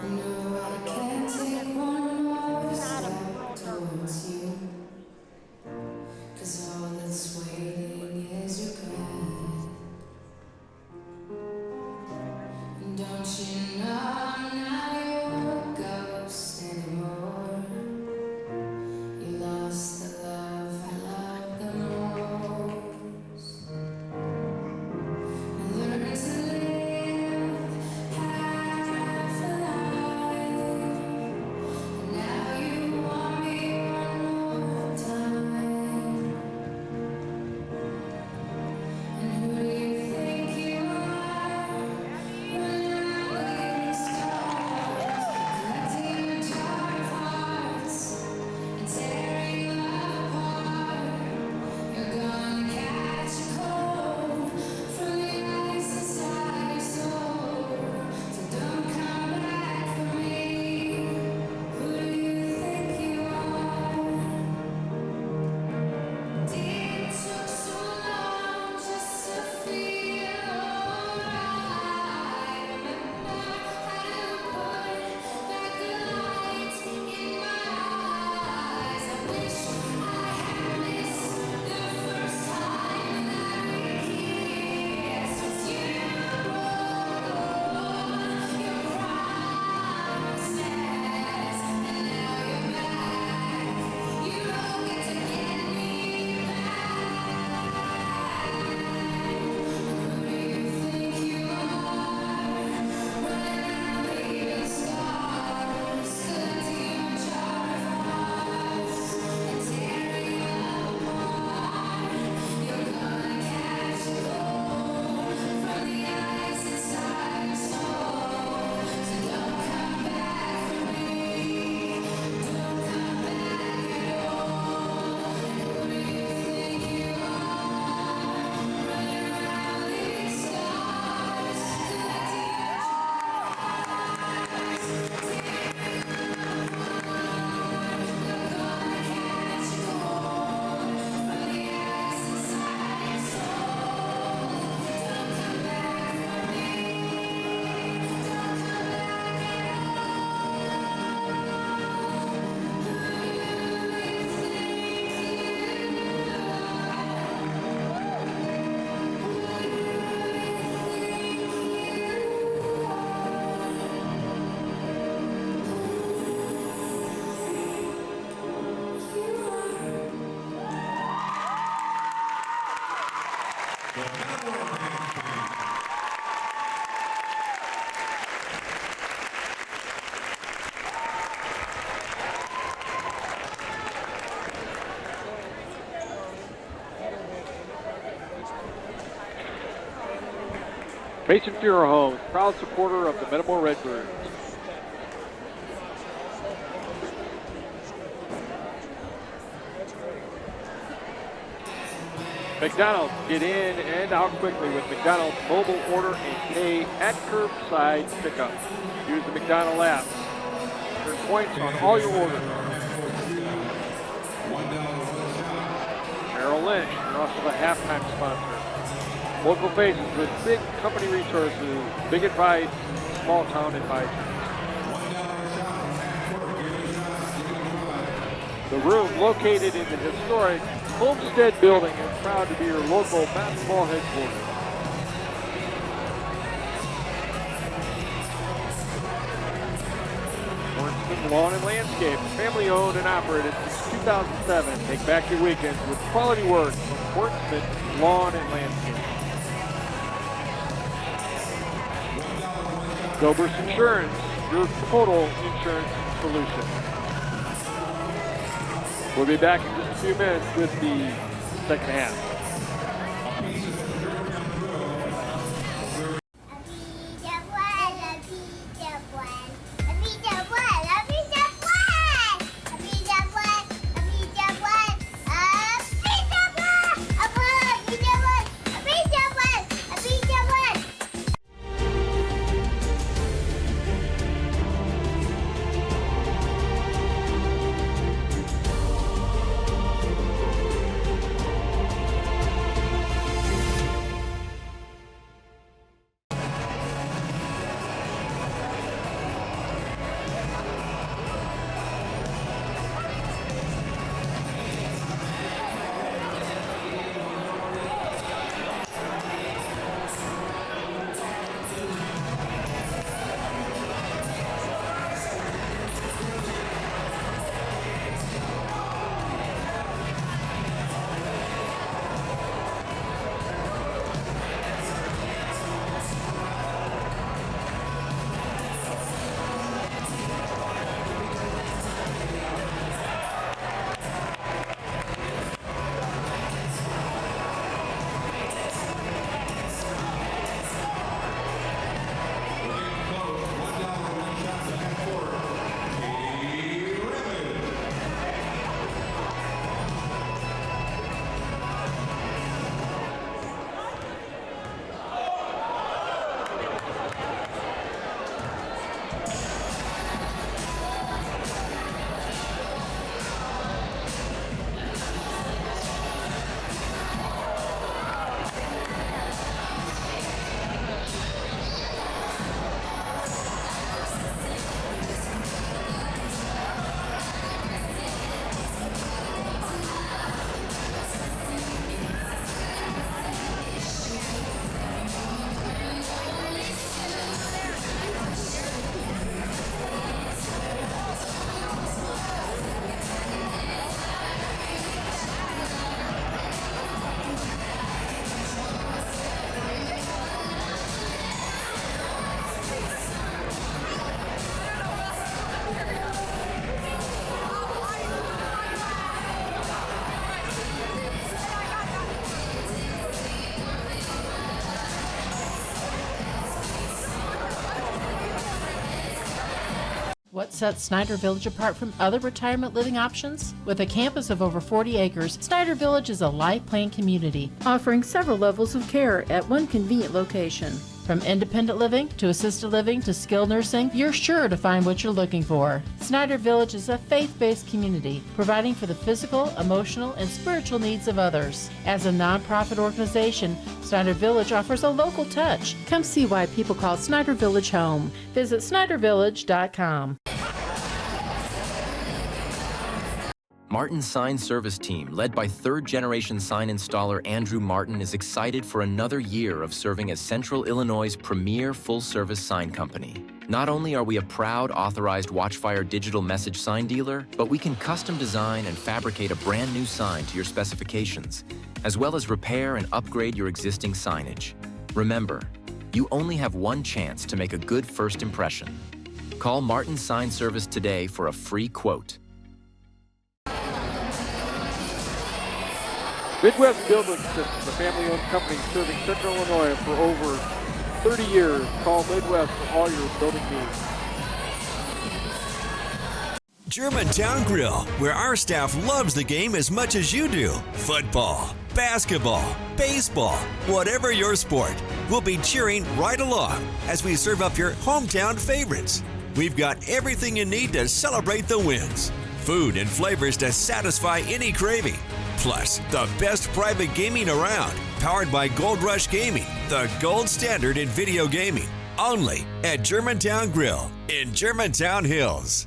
No, I can't take one more step towards you, 'cause all that's waiting is regret. And don't you know I'm not your ghost anymore? You lost the love I loved the most. I learned to live half a life. Now you want me one more time. And who do you think you are? Running around leaving scars, collecting a jar of hearts and tearing love apart. You're gonna catch a cold from the ice inside your soul. So don't come back for me. Who do you think you are? It took so long just to feel alright. Remember how to put back the light in my eyes. I wish I had missed the first time that we kissed. 'Cause you broke all your promises, and now you're back. You don't get to get me back. Who do you think you are? Running around leaving scars, collecting a jar of hearts and tearing love apart. You're gonna catch a cold from the ice inside your soul. So don't come back for me. Don't come back at all. Who do you think you are? Running around leaving scars, collecting a jar of hearts, tearing love apart. You're gonna catch a cold from the ice inside your soul. Don't come back for me. Don't come back at all. Who do you think you Mason Fuhrer Homes, proud supporter of the Metamora Redbirds. McDonald's, get in and out quickly with McDonald's mobile order and pay at curbside pickup. Use the McDonald's app. Earn points on all your orders. Merrill Lynch, and also the halftime sponsor. Local faces with big company resources, big advice, small town advisors. The room located in the historic Homestead building is proud to be your local basketball headquarters. Hornsman Lawn and Landscape, family owned and operated since 2007. Take back your weekends with quality work from Hornsman Lawn and Landscape. Gilbert's Insurance, your total insurance solution. We'll be back in just a few minutes with the second half. What sets Snyder Village apart from other retirement living options? With a campus of over 40 acres, Snyder Village is a life plan community, offering several levels of care at one convenient location. From independent living to assisted living to skilled nursing, you're sure to find what you're looking for. Snyder Village is a faith-based community, providing for the physical, emotional, and spiritual needs of others. As a nonprofit organization, Snyder Village offers a local touch. Come see why people call Snyder Village home. Visit SnyderVillage.com. Martin's sign service team, led by third-generation sign installer Andrew Martin, is excited for another year of serving as Central Illinois' premier full-service sign company. Not only are we a proud authorized Watchfire digital message sign dealer, but we can custom design and fabricate a brand new sign to your specifications, as well as repair and upgrade your existing signage. Remember, you only have one chance to make a good first impression. Call Martin's Sign Service today for a free quote. Midwest Building Systems, a family-owned company serving Central Illinois for over 30 years. Call Midwest for all your building needs. Germantown Grill, where our staff loves the game as much as you do. Football, basketball, baseball, whatever your sport, we'll be cheering right along as we serve up your hometown favorites. We've got everything you need to celebrate the wins. Food and flavors to satisfy any craving. Plus, the best private gaming around, powered by Gold Rush Gaming, the gold standard in video gaming. Only at Germantown Grill in Germantown Hills.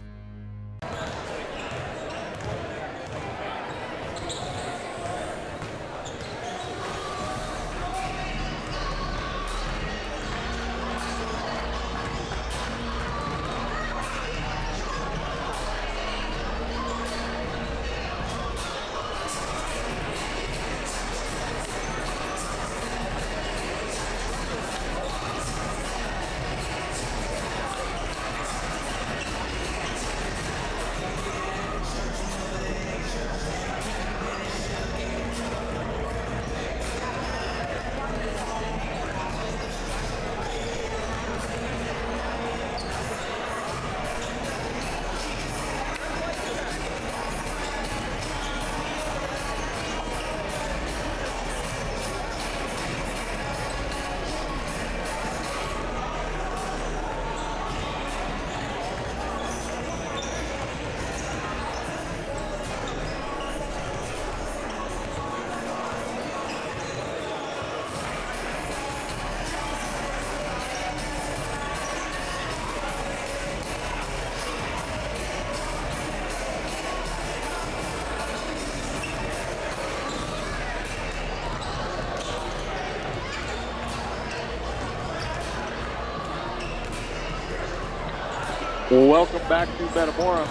Welcome back to Metamora.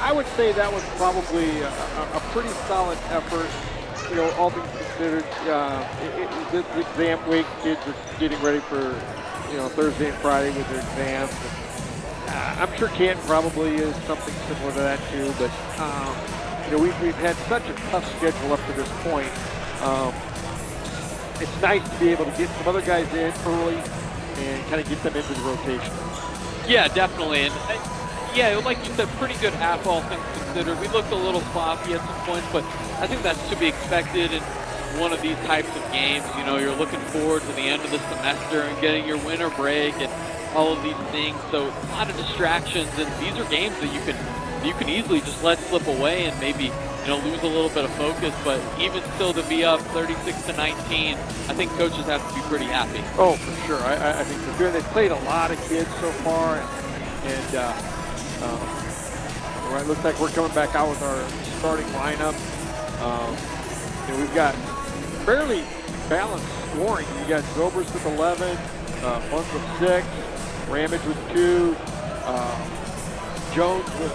I would say that was probably a pretty solid effort, you know, all things considered. This exam week, kids are getting ready for, you know, Thursday and Friday with their exams. I'm sure Canton probably is something similar to that too, but, you know, we've had such a tough schedule up to this point. It's nice to be able to get some other guys in early and kind of get them into the rotation. Yeah, definitely. And yeah, like you said, pretty good half, all things considered. We looked a little sloppy at some points, but I think that's to be expected in one of these types of games. You know, you're looking forward to the end of the semester and getting your winter break and all of these things. So a lot of distractions, and these are games that you can easily just let slip away and maybe, you know, lose a little bit of focus. But even still, to be up 36-19, I think coaches have to be pretty happy. Oh, for sure. I think for sure. They've played a lot of kids so far, and it looks like we're coming back out with our starting lineup. You know, we've got fairly balanced scoring. You got Zobers with 11, Muntz with 6, Ramage with 2, Jones with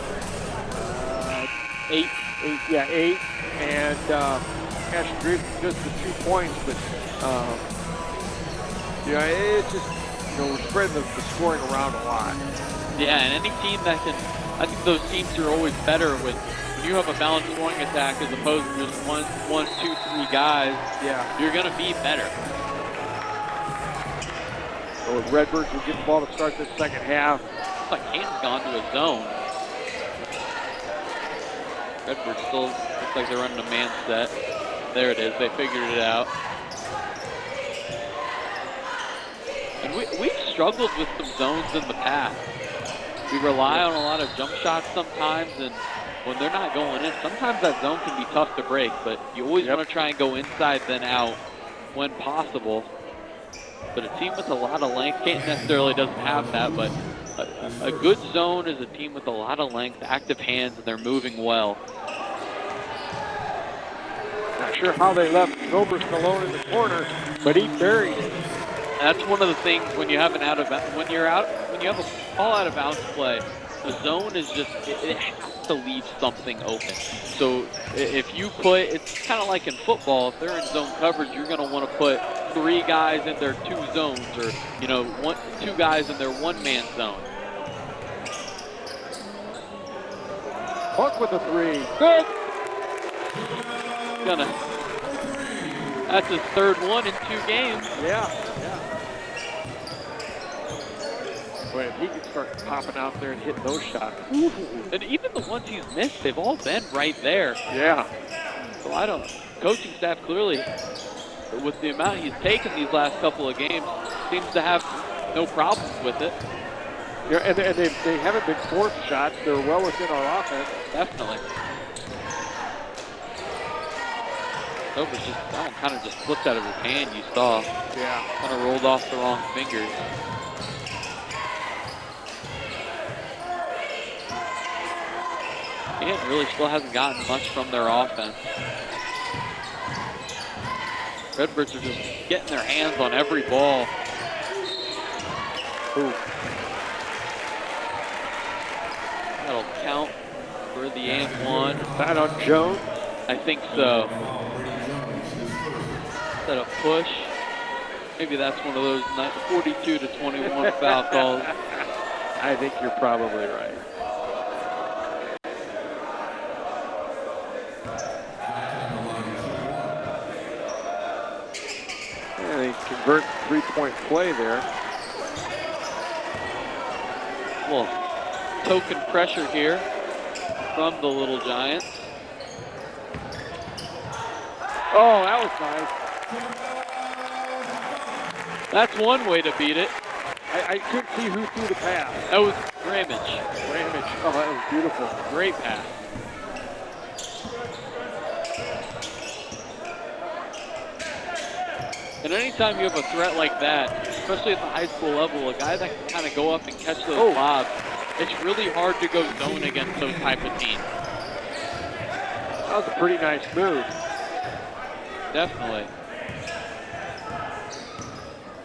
8, and Cash Griff just with 2 points. But you know, it's just, you know, we're spreading the scoring around a lot. Yeah, and any team that can, I think those teams are always better when you have a balanced scoring attack as opposed to just one, 2, 3 guys. Yeah, you're going to be better. So Redbirds will get the ball to start this second half. Looks like Canton's gone to a zone. Redbird still looks like they're running a man set. There it is. They figured it out. And we've struggled with some zones in the past. We rely on a lot of jump shots sometimes, and when they're not going in, sometimes that zone can be tough to break, but you always want to try and go inside then out when possible. But a team with a lot of length, Canton necessarily doesn't have that, but a good zone is a team with a lot of length, active hands, and they're moving well. Not sure how they left Zobrist alone in the corner, but he buried it. That's one of the things when you have an when you have a ball out of bounds play, the zone is just, it has to leave something open. So if you put, it's kind of like in football, if they're in zone coverage, you're going to want to put 3 guys in their 2 zones, or 2 guys in their 1-man zone. Buck with a 3. Good. That's his 3rd one in 2 games. Yeah. Boy, if he can start popping out there and hitting those shots. Ooh. And even the ones he's missed, they've all been right there. Yeah. So coaching staff clearly, with the amount he's taken these last couple of games, seems to have no problems with it. Yeah, and they haven't been forced shots. They're well within our offense. Definitely. That one kind of just flipped out of his hand, you saw. Yeah. Kind of rolled off the wrong fingers. Canton really still hasn't gotten much from their offense. Redbirds are just getting their hands on every ball. Ooh. That'll count for the and 1. Is that on Jones? I think so. Is that a push? Maybe that's one of those 42-21 foul calls. I think you're probably right. Yeah, they convert 3-point play there. Well, token pressure here from the Little Giants. Oh, that was nice. That's one way to beat it. I couldn't see who threw the pass. That was Ramage. Oh, that was beautiful. Great pass. And anytime you have a threat like that, especially at the high school level, a guy that can kind of go up and catch those lobs, it's really hard to go zone against those type of teams. That was a pretty nice move. Definitely.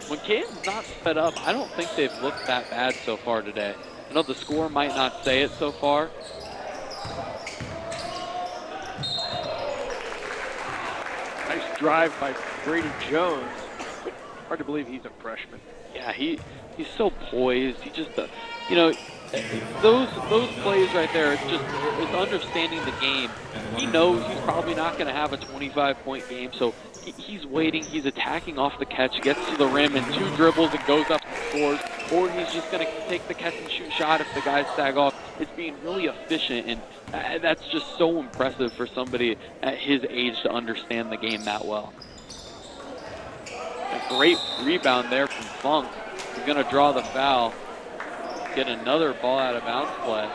When Canton's not sped up, I don't think they've looked that bad so far today. I know the score might not say it so far. Nice drive by Brady Jones. Hard to believe he's a freshman. Yeah, he's so poised. He just, those plays right there, it's understanding the game. He knows he's probably not going to have a 25-point game, so he's waiting. He's attacking off the catch, gets to the rim in 2 dribbles and goes up and scores, or he's just going to take the catch and shoot shot if the guys sag off. It's being really efficient, and that's just so impressive for somebody at his age to understand the game that well. A great rebound there from Funk. He's going to draw the foul. Get another ball out of bounds play.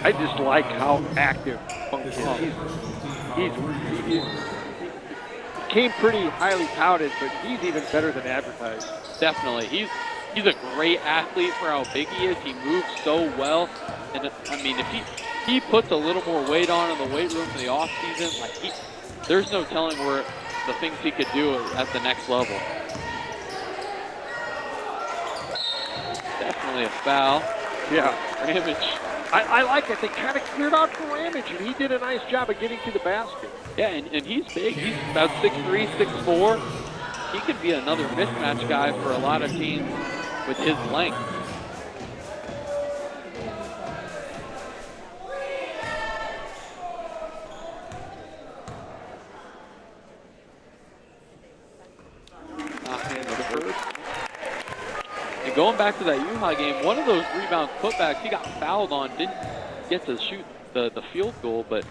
I just like how active Funk is. He came pretty highly touted, but he's even better than advertised. Definitely. He's a great athlete for how big he is. He moves so well. And I mean, if he puts a little more weight on in the weight room in the off season, there's no telling where the things he could do at the next level. Definitely a foul. Yeah. Ramage. I like it. They kind of cleared out for Ramage, and he did a nice job of getting to the basket. Yeah, and he's big. He's about 6'3", 6'4". He could be another mismatch guy for a lot of teams with his length. going back to that High game, one of those rebound putbacks, he got fouled on, didn't get to shoot the field goal, but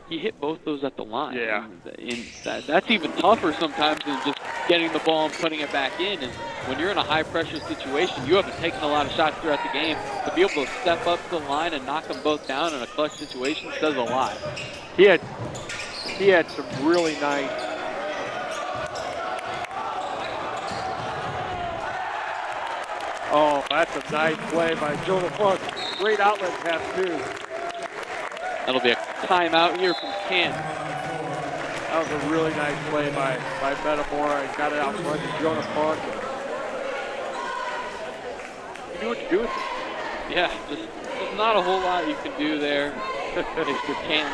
he hit both those at the line. Yeah. And that's even tougher sometimes than just getting the ball and putting it back in. And when you're in a high-pressure situation, you haven't taken a lot of shots throughout the game. To be able to step up to the line and knock them both down in a clutch situation says a lot. He had some really nice. Oh, that's a nice play by Jonah Funk. Great outlet pass, too. That'll be a timeout here from Canton. That was a really nice play by Metamora. He got it out front to Jonah Funk. You knew what to do with it. Yeah, just not a whole lot you can do there if you can.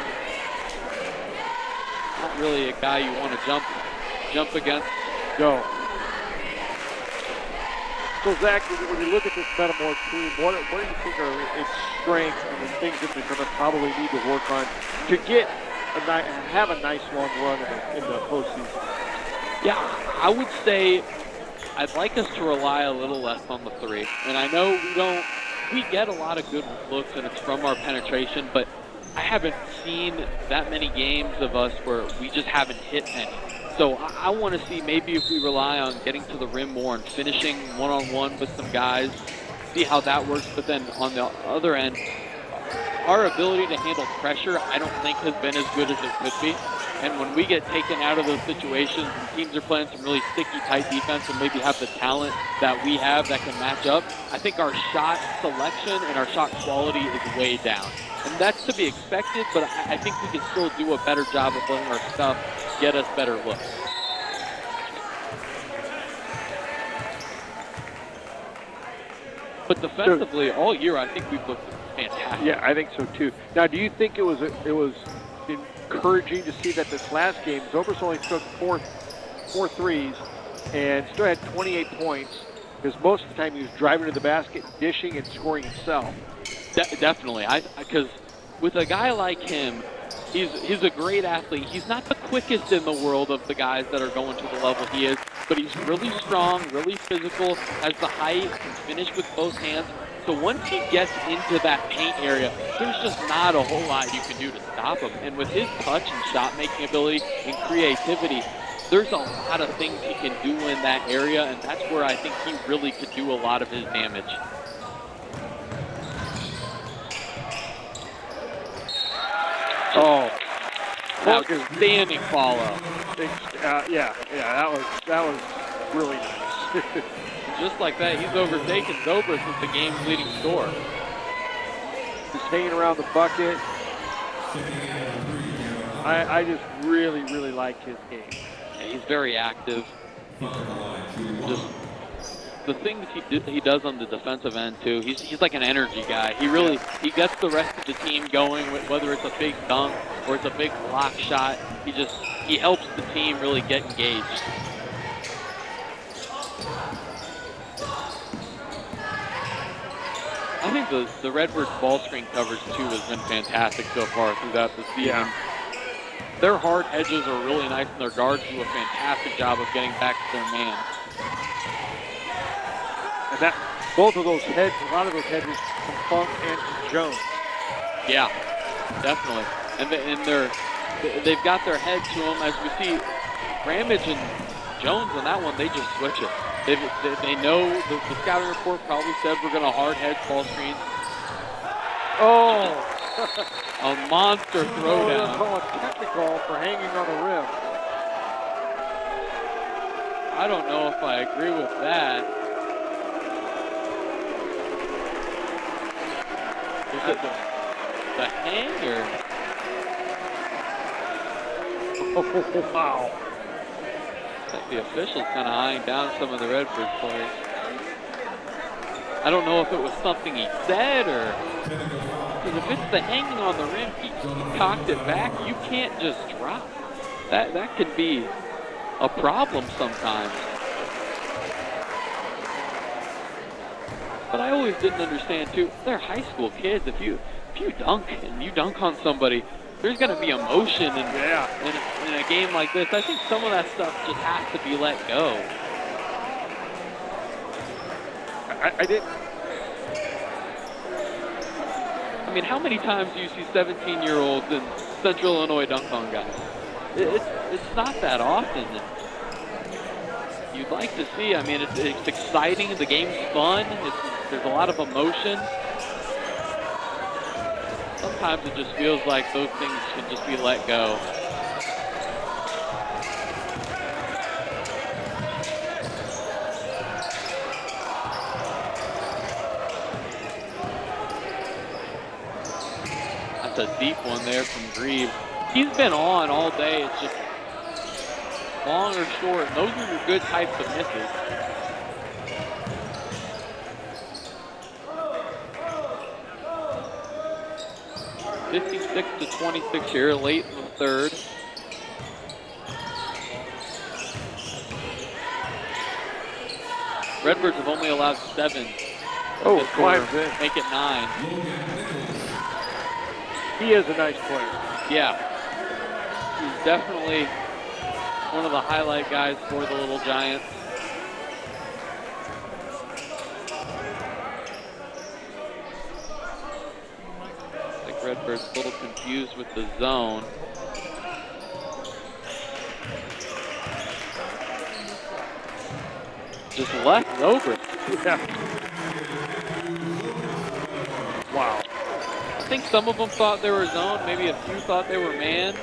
Not really a guy you want to jump against. Go. So, Zach, when you look at this Metamora team, what do you think are its strengths and the things that they're going to probably need to work on to get have a nice long run in the postseason? Yeah, I would say I'd like us to rely a little less on the three. And I know we get a lot of good looks and it's from our penetration, but I haven't seen that many games of us where we just haven't hit any. So I want to see maybe if we rely on getting to the rim more and finishing one-on-one with some guys, see how that works. But then on the other end, our ability to handle pressure, I don't think has been as good as it could be. And when we get taken out of those situations and teams are playing some really sticky, tight defense and maybe have the talent that we have that can match up, I think our shot selection and our shot quality is way down. And that's to be expected, but I think we can still do a better job of letting our stuff get us better looks. But defensively, all year, I think we've looked fantastic. Yeah, I think so too. Now, do you think it was encouraging to see that this last game, Zobrist only took four threes and still had 28 points because most of the time he was driving to the basket, dishing, and scoring himself? Definitely, because with a guy like him, he's a great athlete. He's not the quickest in the world of the guys that are going to the level he is, but he's really strong, really physical, has the height, can finish with both hands. So once he gets into that paint area, there's just not a whole lot you can do to stop him. And with his touch and shot-making ability and creativity, there's a lot of things he can do in that area, and that's where I think he really could do a lot of his damage. Oh, outstanding follow. Yeah, that was really nice. Just like that, he's overtaken Zobrist as the game's leading scorer. Just hanging around the bucket. I just really, really like his game. Yeah, he's very active. Just the things he does on the defensive end too. He's like an energy guy. He gets the rest of the team going, whether it's a big dunk or it's a big block shot. He helps the team really get engaged. I think the Redbirds ball screen coverage too has been fantastic so far throughout the season. Yeah. Their hard edges are really nice, and their guards do a fantastic job of getting back to their man. And both of those heads, a lot of those heads was from Funk and from Jones. Yeah, definitely. And they've got their head to them. As we see, Ramage and Jones on that one, they just switch it. They know the scouting report probably said we're going to hard head ball screens. Oh! A monster throwdown. They'll call a technical for hanging on the rim. I don't know if I agree with that. Is it the hang or? Oh, wow. The officials kind of eyeing down some of the Redbird players. I don't know if it was something he said or... Because if it's the hanging on the rim, he cocked it back, you can't just drop. That could be a problem sometimes. But I always didn't understand too, they're high school kids. If you dunk and you dunk on somebody, there's going to be emotion in a game like this. I think some of that stuff just has to be let go. I didn't. I mean, how many times do you see 17-year-olds in Central Illinois dunk on guys? It's not that often. You'd like to see. I mean, it's exciting. The game's fun. There's a lot of emotion. Sometimes it just feels like those things can just be let go. That's a deep one there from Grieve. He's been on all day. It's just long or short. Those are your good types of misses. (56-26) here, late in the third. Redbirds have only allowed 7. Oh, climbs in. Make it 9. He is a nice player. Yeah. He's definitely one of the highlight guys for the Little Giants. I think Redbird's a little confused with the zone. Just left over. Yeah. Wow. I think some of them thought they were zone, maybe a few thought they were man.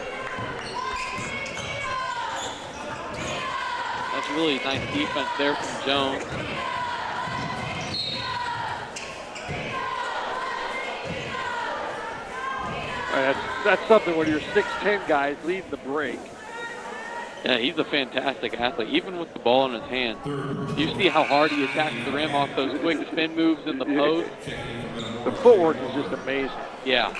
That's really nice defense there from Jones. That's something when your 6'10" guys lead the break. Yeah, he's a fantastic athlete, even with the ball in his hand. You see how hard he attacks the rim off those quick spin moves in the post? The footwork is just amazing. Yeah.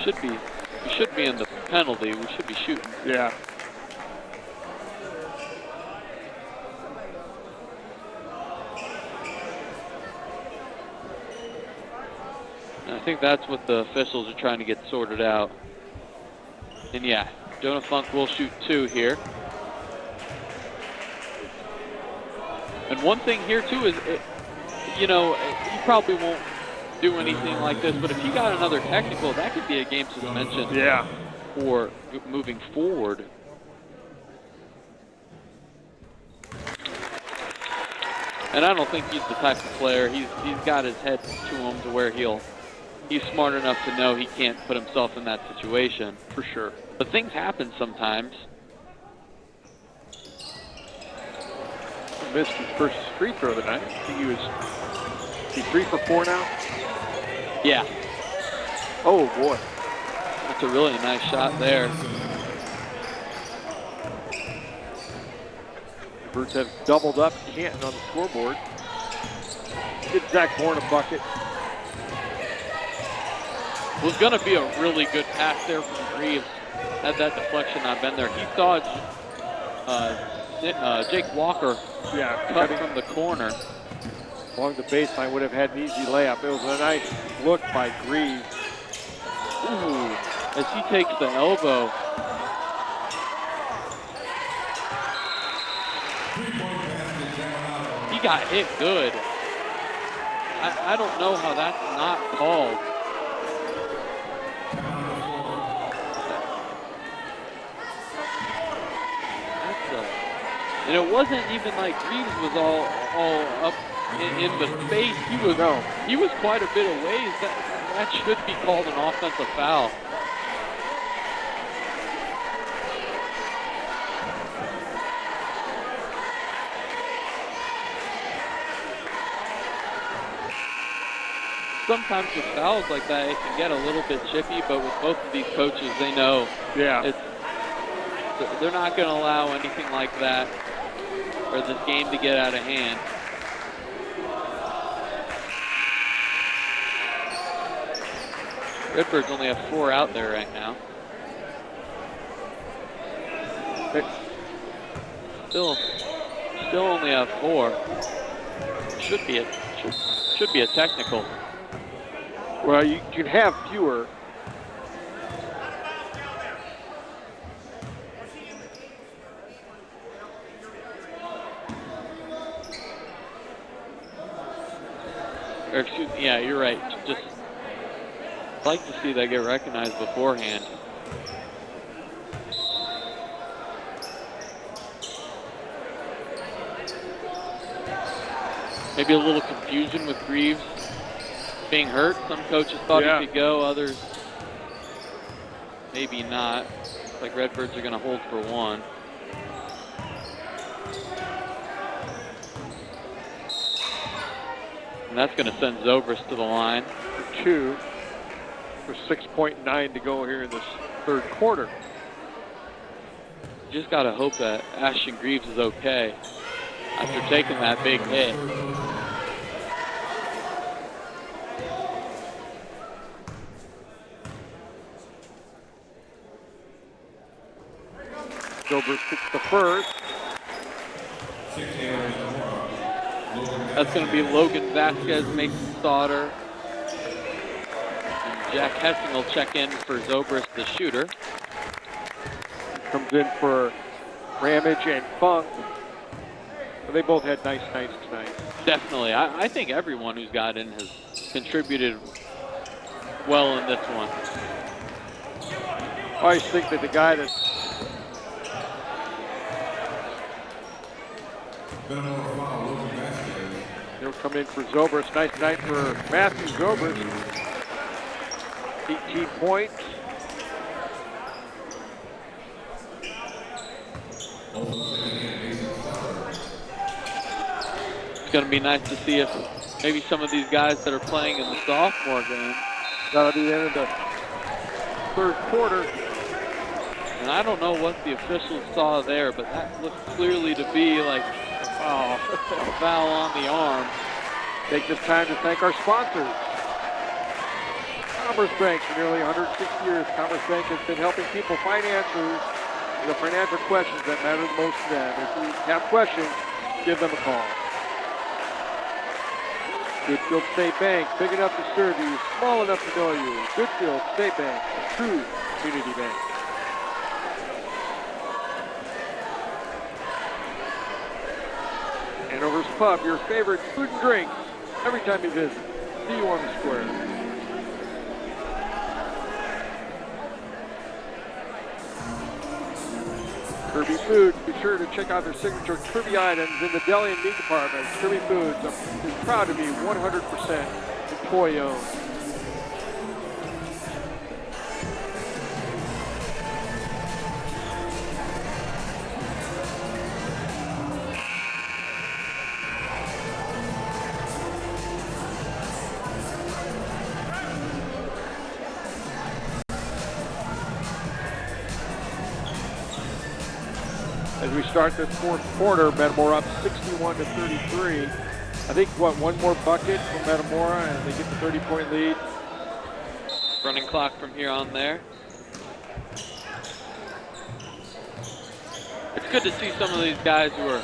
We should be in the penalty. We should be shooting. Yeah. And I think that's what the officials are trying to get sorted out. And yeah, Jonah Funk will shoot 2 here. And one thing here too is, you know, he probably won't do anything like this, but if he got another technical, that could be a game suspension. Yeah. For moving forward. And I don't think he's the type of player. He's got his head to him to where he's smart enough to know he can't put himself in that situation. For sure. But things happen sometimes. Missed his first free throw tonight. I think he was 3 for 4 now. Yeah. Oh boy. That's a really nice shot there. Birds have doubled up Canton on the scoreboard. Get Zach Bourne a bucket. Was going to be a really good pass there from Greaves. Had that deflection not been there. He saw Jake Walker cut from the corner. Along the baseline, would have had an easy layup. It was a nice look by Greaves. Ooh, as he takes the elbow. He got hit good. I don't know how that's not called. And it wasn't even like Greaves was all up in the space. He was quite a bit away. That should be called an offensive foul. Sometimes with fouls like that, it can get a little bit chippy, but with both of these coaches, they know they're not going to allow anything like that for this game to get out of hand. Redbirds only have 4 out there right now. Still only have 4. Should be a technical. Well, you can have fewer. Or excuse me, yeah, you're right. Just like to see that get recognized beforehand. Maybe a little confusion with Greaves being hurt. Some coaches thought he could go, others maybe not. Looks like Redbirds are going to hold for one. And that's going to send Zobrist to the line. For 2, for 6.9 to go here in this third quarter. You just got to hope that Ashton Greaves is okay after taking that big hit. Zobrist gets the first. That's going to be Logan Vasquez, Mason Sauter. And Jack Hessing will check in for Zobrist, the shooter. Comes in for Ramage and Funk. They both had nice nights tonight. Definitely. I think everyone who's got in has contributed well in this one. I always think that the guy that's he'll come in for Zobrist. Nice night for Matthew Zobrist. 18 points. It's going to be nice to see if maybe some of these guys that are playing in the sophomore game. That'll be the end of the third quarter. And I don't know what the officials saw there, but that looked clearly to be like a foul on the arm. Take this time to thank our sponsors. Commerce Bank, for nearly 160 years, Commerce Bank has been helping people find answers to the financial questions that matter the most to them. If you have questions, give them a call. Goodfield State Bank, big enough to serve you, small enough to know you. Goodfield State Bank, a true community bank. Hanover's Pub, your favorite food and drinks every time you visit. See you on the square. Kirby Foods, be sure to check out their signature Kirby items in the deli and meat department. Kirby Foods is proud to be 100% employee owned. As we start this fourth quarter, Metamora up 61-33. I think, one more bucket from Metamora and they get the 30-point lead. Running clock from here on there. It's good to see some of these guys who are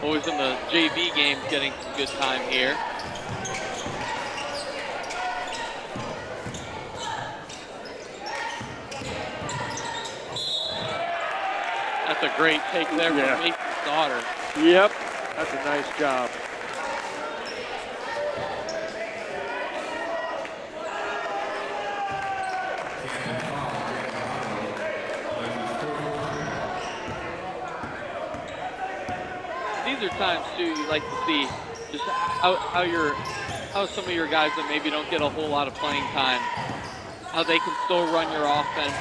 always in the JV games getting some good time here. That's a great take there from Mason Sauter. Yep, that's a nice job. These are times too you like to see just how some of your guys that maybe don't get a whole lot of playing time, how they can still run your offense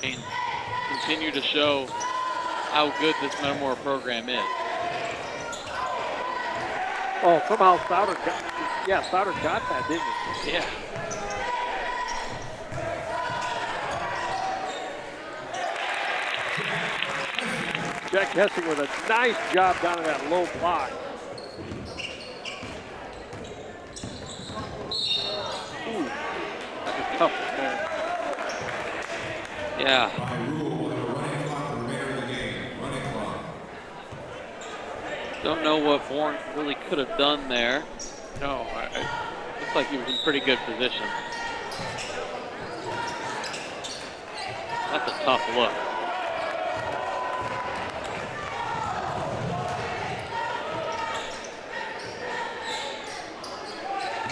and continue to show how good this Metamora program is. Oh, somehow Sauter got that, didn't he? Yeah. Jack Hessing with a nice job down in that low block. Ooh, that's a tough one, man. Yeah. Don't know what Bourne really could have done there. No, looks like he was in pretty good position. That's a tough look.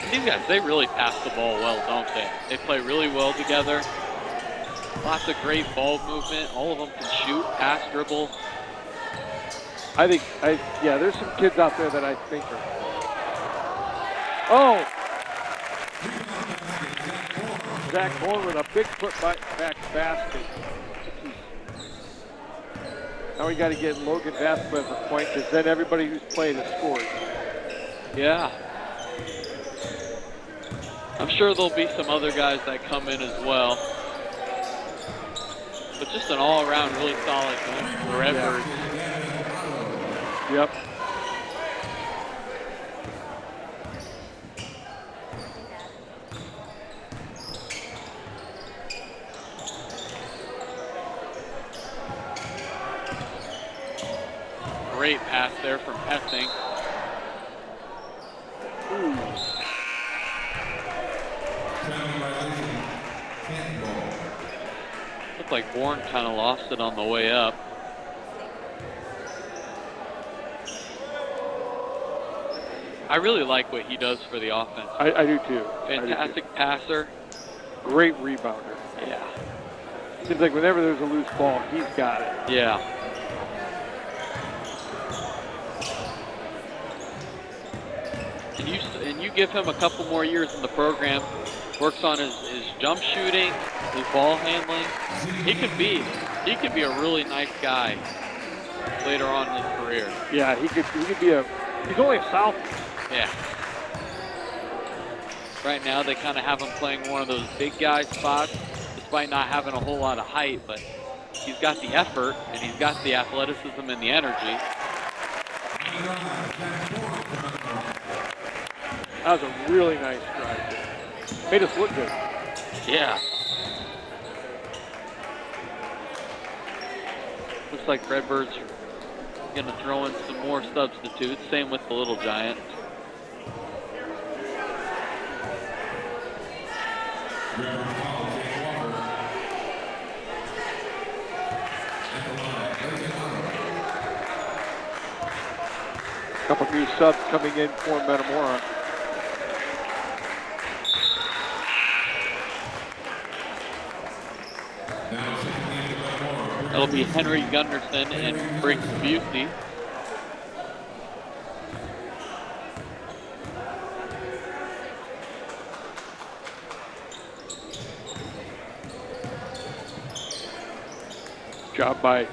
These guys, they really pass the ball well, don't they? They play really well together. Lots of great ball movement. All of them can shoot, pass, dribble. Yeah, there's some kids out there that I think are. Oh! Zach Bourne with a big put-back basket. Now we got to get Logan Vasquez a point, because then everybody who's played has scored. Yeah. I'm sure there'll be some other guys that come in as well. But just an all-around really solid game for the Redbirds. Yep. Great pass there from Essing. Ooh. Looked like Bourne kind of lost it on the way up. I really like what he does for the offense. I do too. Fantastic passer. Great rebounder. Yeah. Seems like whenever there's a loose ball, he's got it. Yeah. And you give him a couple more years in the program, works on his jump shooting, his ball handling. He could be a really nice guy later on in his career. Yeah, he could be he's only a sophomore. Yeah. Right now they kind of have him playing one of those big guy spots, despite not having a whole lot of height, but he's got the effort and he's got the athleticism and the energy. That was a really nice drive there. Made us look good. Yeah. Looks like Redbirds are going to throw in some more substitutes. Same with the Little Giants. Couple new subs coming in for Metamora. That'll be Henry Gunderson and Briggs Busey. Job by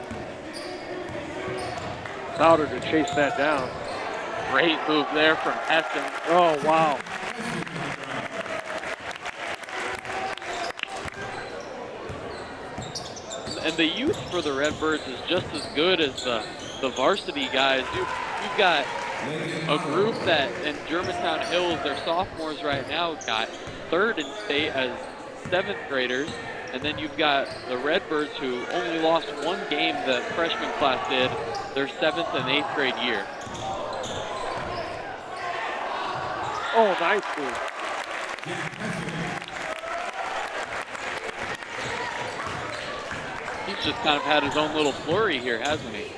Souter to chase that down. Great move there from Essen. Oh, wow. And the youth for the Redbirds is just as good as the varsity guys. You've got a group that in Germantown Hills, they're sophomores right now, got third in state as 7th graders. And then you've got the Redbirds who only lost one game the freshman class did their 7th and 8th grade year. Oh, nice move. He's just kind of had his own little flurry here, hasn't he?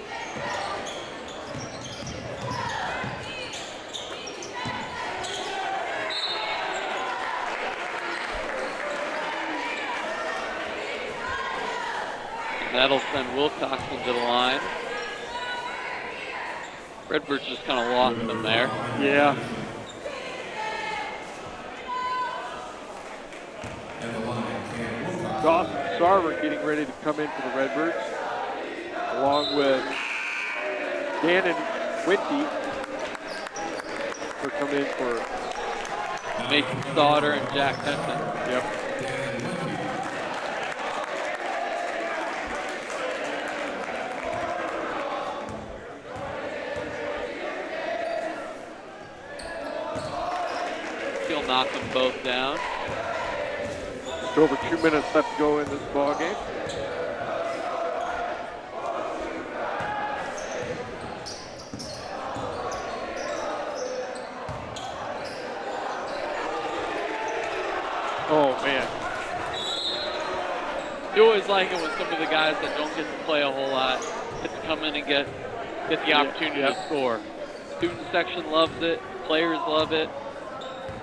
That'll send Wilcoxon to the line. Redbirds just kind of lost them there. Yeah. Dawson Sarver getting ready to come in for the Redbirds, along with Dan and Winty. They're coming in for Mason Sauter and Jack Henson. Yep. He'll knock them both down. Just over 2 minutes left to go in this ball game. Oh man. You always like it when some of the guys that don't get to play a whole lot get to come in and get the opportunity to score. Student section loves it, players love it.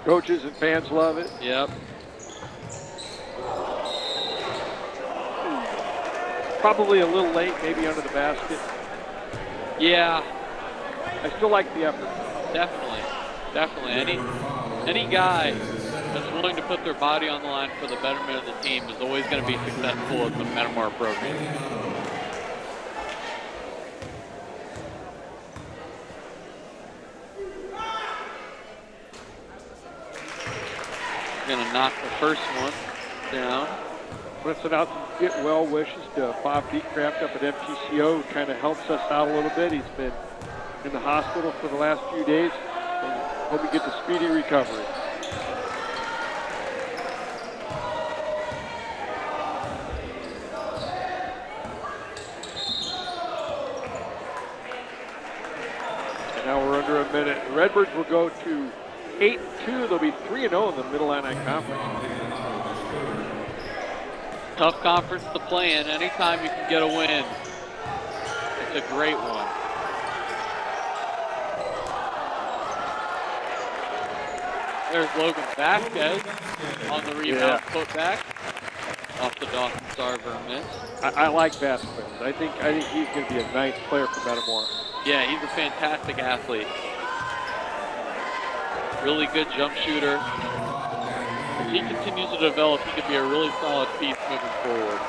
Coaches and fans love it. Yep. Probably a little late, maybe under the basket. Yeah. I still like the effort. Definitely. Any guy that's willing to put their body on the line for the betterment of the team is always going to be successful in the Metamora program. Going to knock the first one down. I want to send out some get well wishes to Bob Beecraft up at MTCO, who kind of helps us out a little bit. He's been in the hospital for the last few days, and hope he gets a speedy recovery. And now we're under a minute. The Redbirds will go to 8-2. They'll be 3-0 in the Mid-Atlantic Conference. Tough conference to play in. Anytime you can get a win, it's a great one. There's Logan Vasquez on the rebound, put back off the Dawson Sarver miss. I like Vasquez. I think he's going to be a nice player for Metamora. Yeah, he's a fantastic athlete. Really good jump shooter. If he continues to develop, he could be a really solid piece moving forward.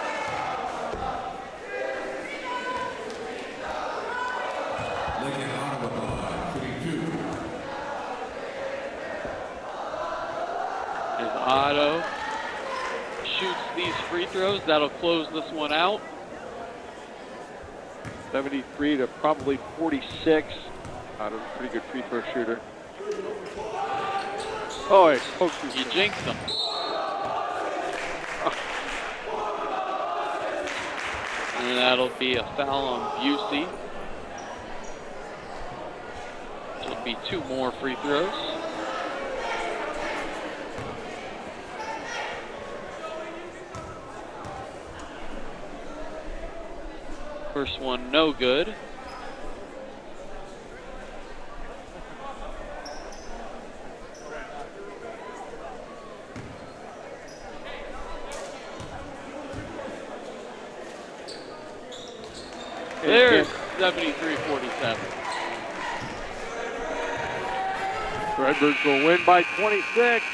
As Otto shoots these free throws, that'll close this one out. 73 to probably 46. Otto's a pretty good free throw shooter. Oh, you jinxed him. And that'll be a foul on Busey. It'll be 2 more free throws. First one, no good. There's 73-47. Redbirds will win by 26.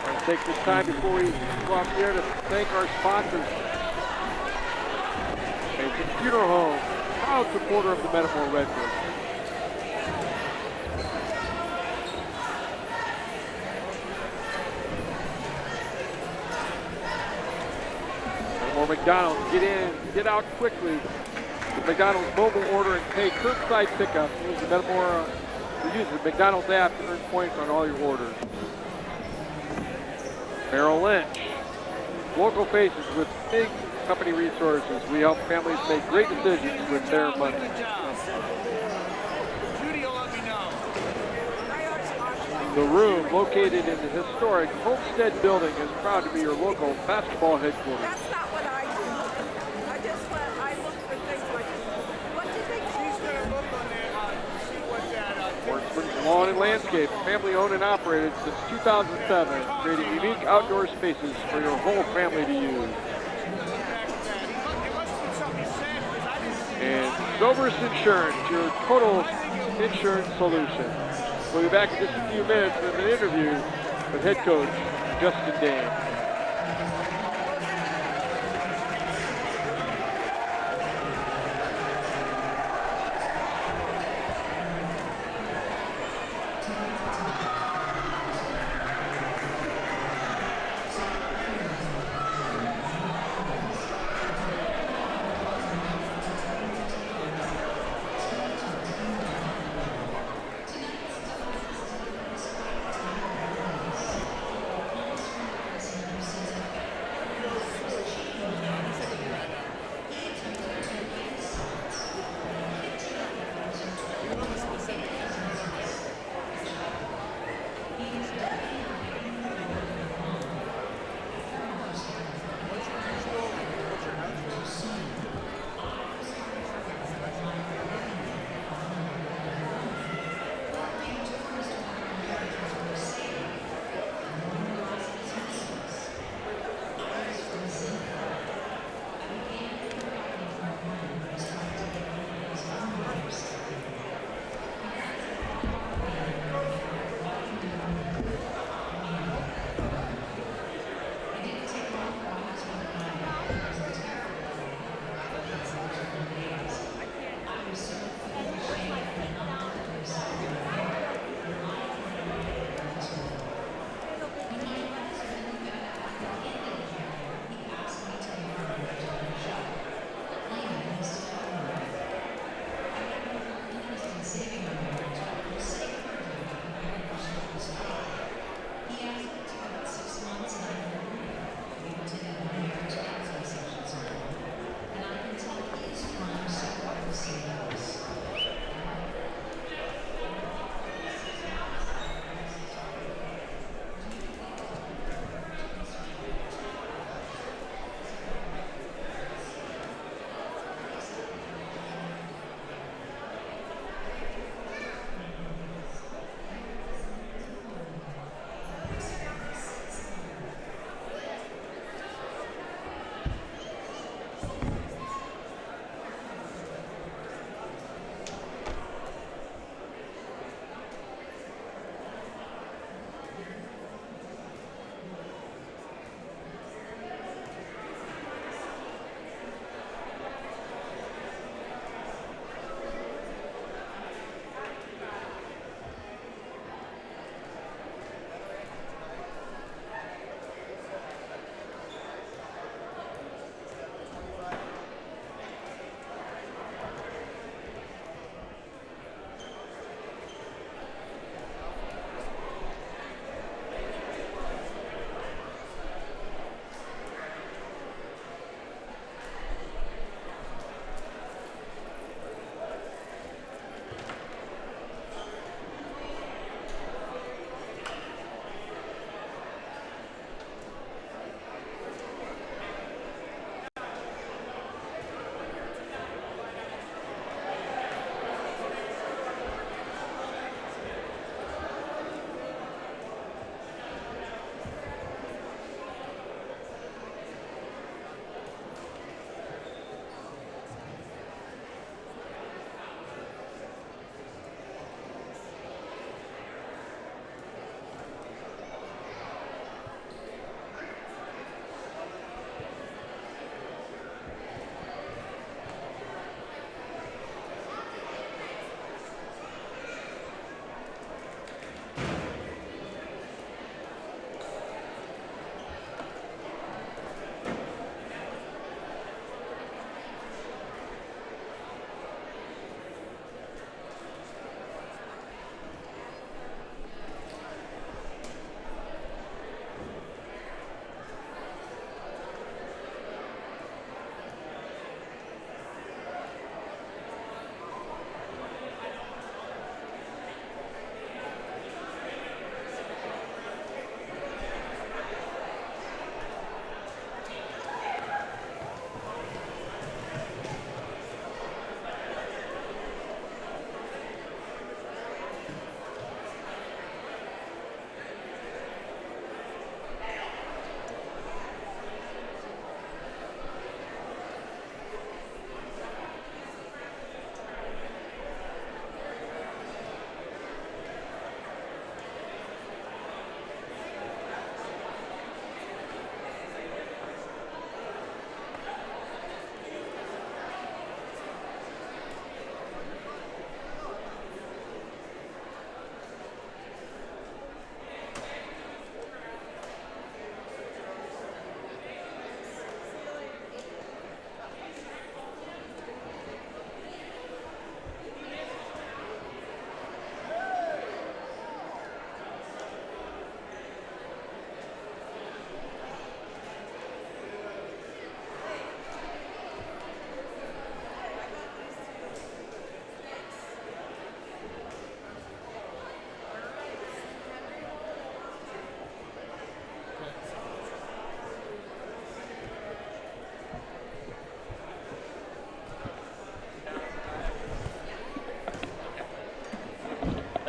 I'll take this time before we go off the air to thank our sponsors. Canton Funeral Home, proud supporter of the Metamora Redbirds. Or McDonald's, get in, get out quickly. The McDonald's mobile order and pay curbside pickup. Use the Metamora, use the McDonald's app to earn points on all your orders. Merrill Lynch, local faces with big company resources. We help families make great decisions with their money. The Room, located in the historic Homestead Building, is proud to be your local basketball headquarters. That's not what I do. I look for things like, what do you think? She's going to look on there to see what that... Sportsman's Lawn and Landscape, family owned and operated since 2007, creating unique outdoor spaces for your whole family to use. And Silver's Insurance, your total insurance solution. We'll be back in just a few minutes with an interview with head coach Justin Dane.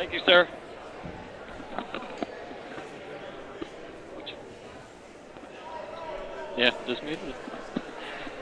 Thank you, sir. Yeah, just muted it.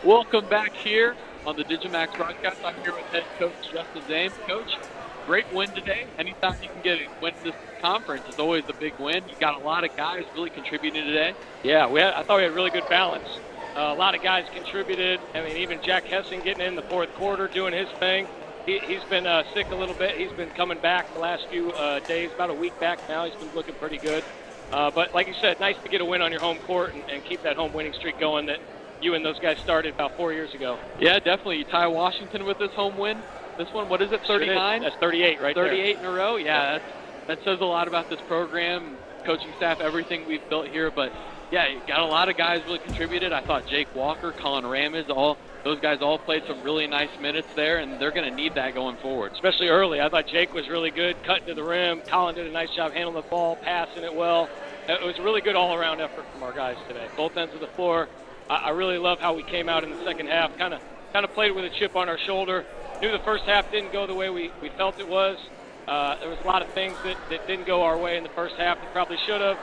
Welcome back here on the digiMAX broadcast. I'm here with head coach Justin Zame. Coach, great win today. Anytime you can get a win this conference is always a big win. You got a lot of guys really contributing today. Yeah, I thought we had really good balance. A lot of guys contributed. I mean, even Jack Hessing getting in the fourth quarter, doing his thing. He's been sick a little bit. He's been coming back the last few days, about a week back now. He's been looking pretty good. But like you said, nice to get a win on your home court and keep that home winning streak going that you and those guys started about 4 years ago. Yeah, definitely. You tie Washington with this home win. This one, what is it, 39? That's 38 right there. 38 in a row? Yeah, that says a lot about this program, coaching staff, everything we've built here. But, yeah, you got a lot of guys really contributed. I thought Jake Walker, Colin Ramage, those guys all played some really nice minutes there, and they're going to need that going forward. Especially early. I thought Jake was really good, cutting to the rim. Colin did a nice job handling the ball, passing it well. It was a really good all-around effort from our guys today, both ends of the floor. I really love how we came out in the second half, kind of played with a chip on our shoulder. Knew the first half didn't go the way we felt it was. There was a lot of things that didn't go our way in the first half that probably should have.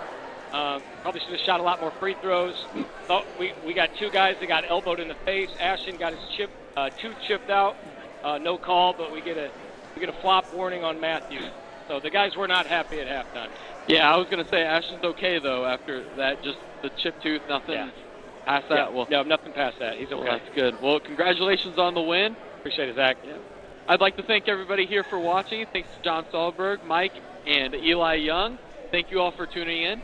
Probably should have shot a lot more free throws. Thought we got two guys that got elbowed in the face. Ashton got his tooth chipped out. No call, but we get a flop warning on Matthew. So the guys were not happy at halftime. Yeah, I was going to say Ashton's okay, though, after that. Just the chipped tooth, nothing. Yeah. Past that? Yeah. Well, no, nothing past that. He's okay. Well, that's good. Well, congratulations on the win. Appreciate it, Zach. Yeah. I'd like to thank everybody here for watching. Thanks to John Sahlberg, Mike, and Eli Young. Thank you all for tuning in.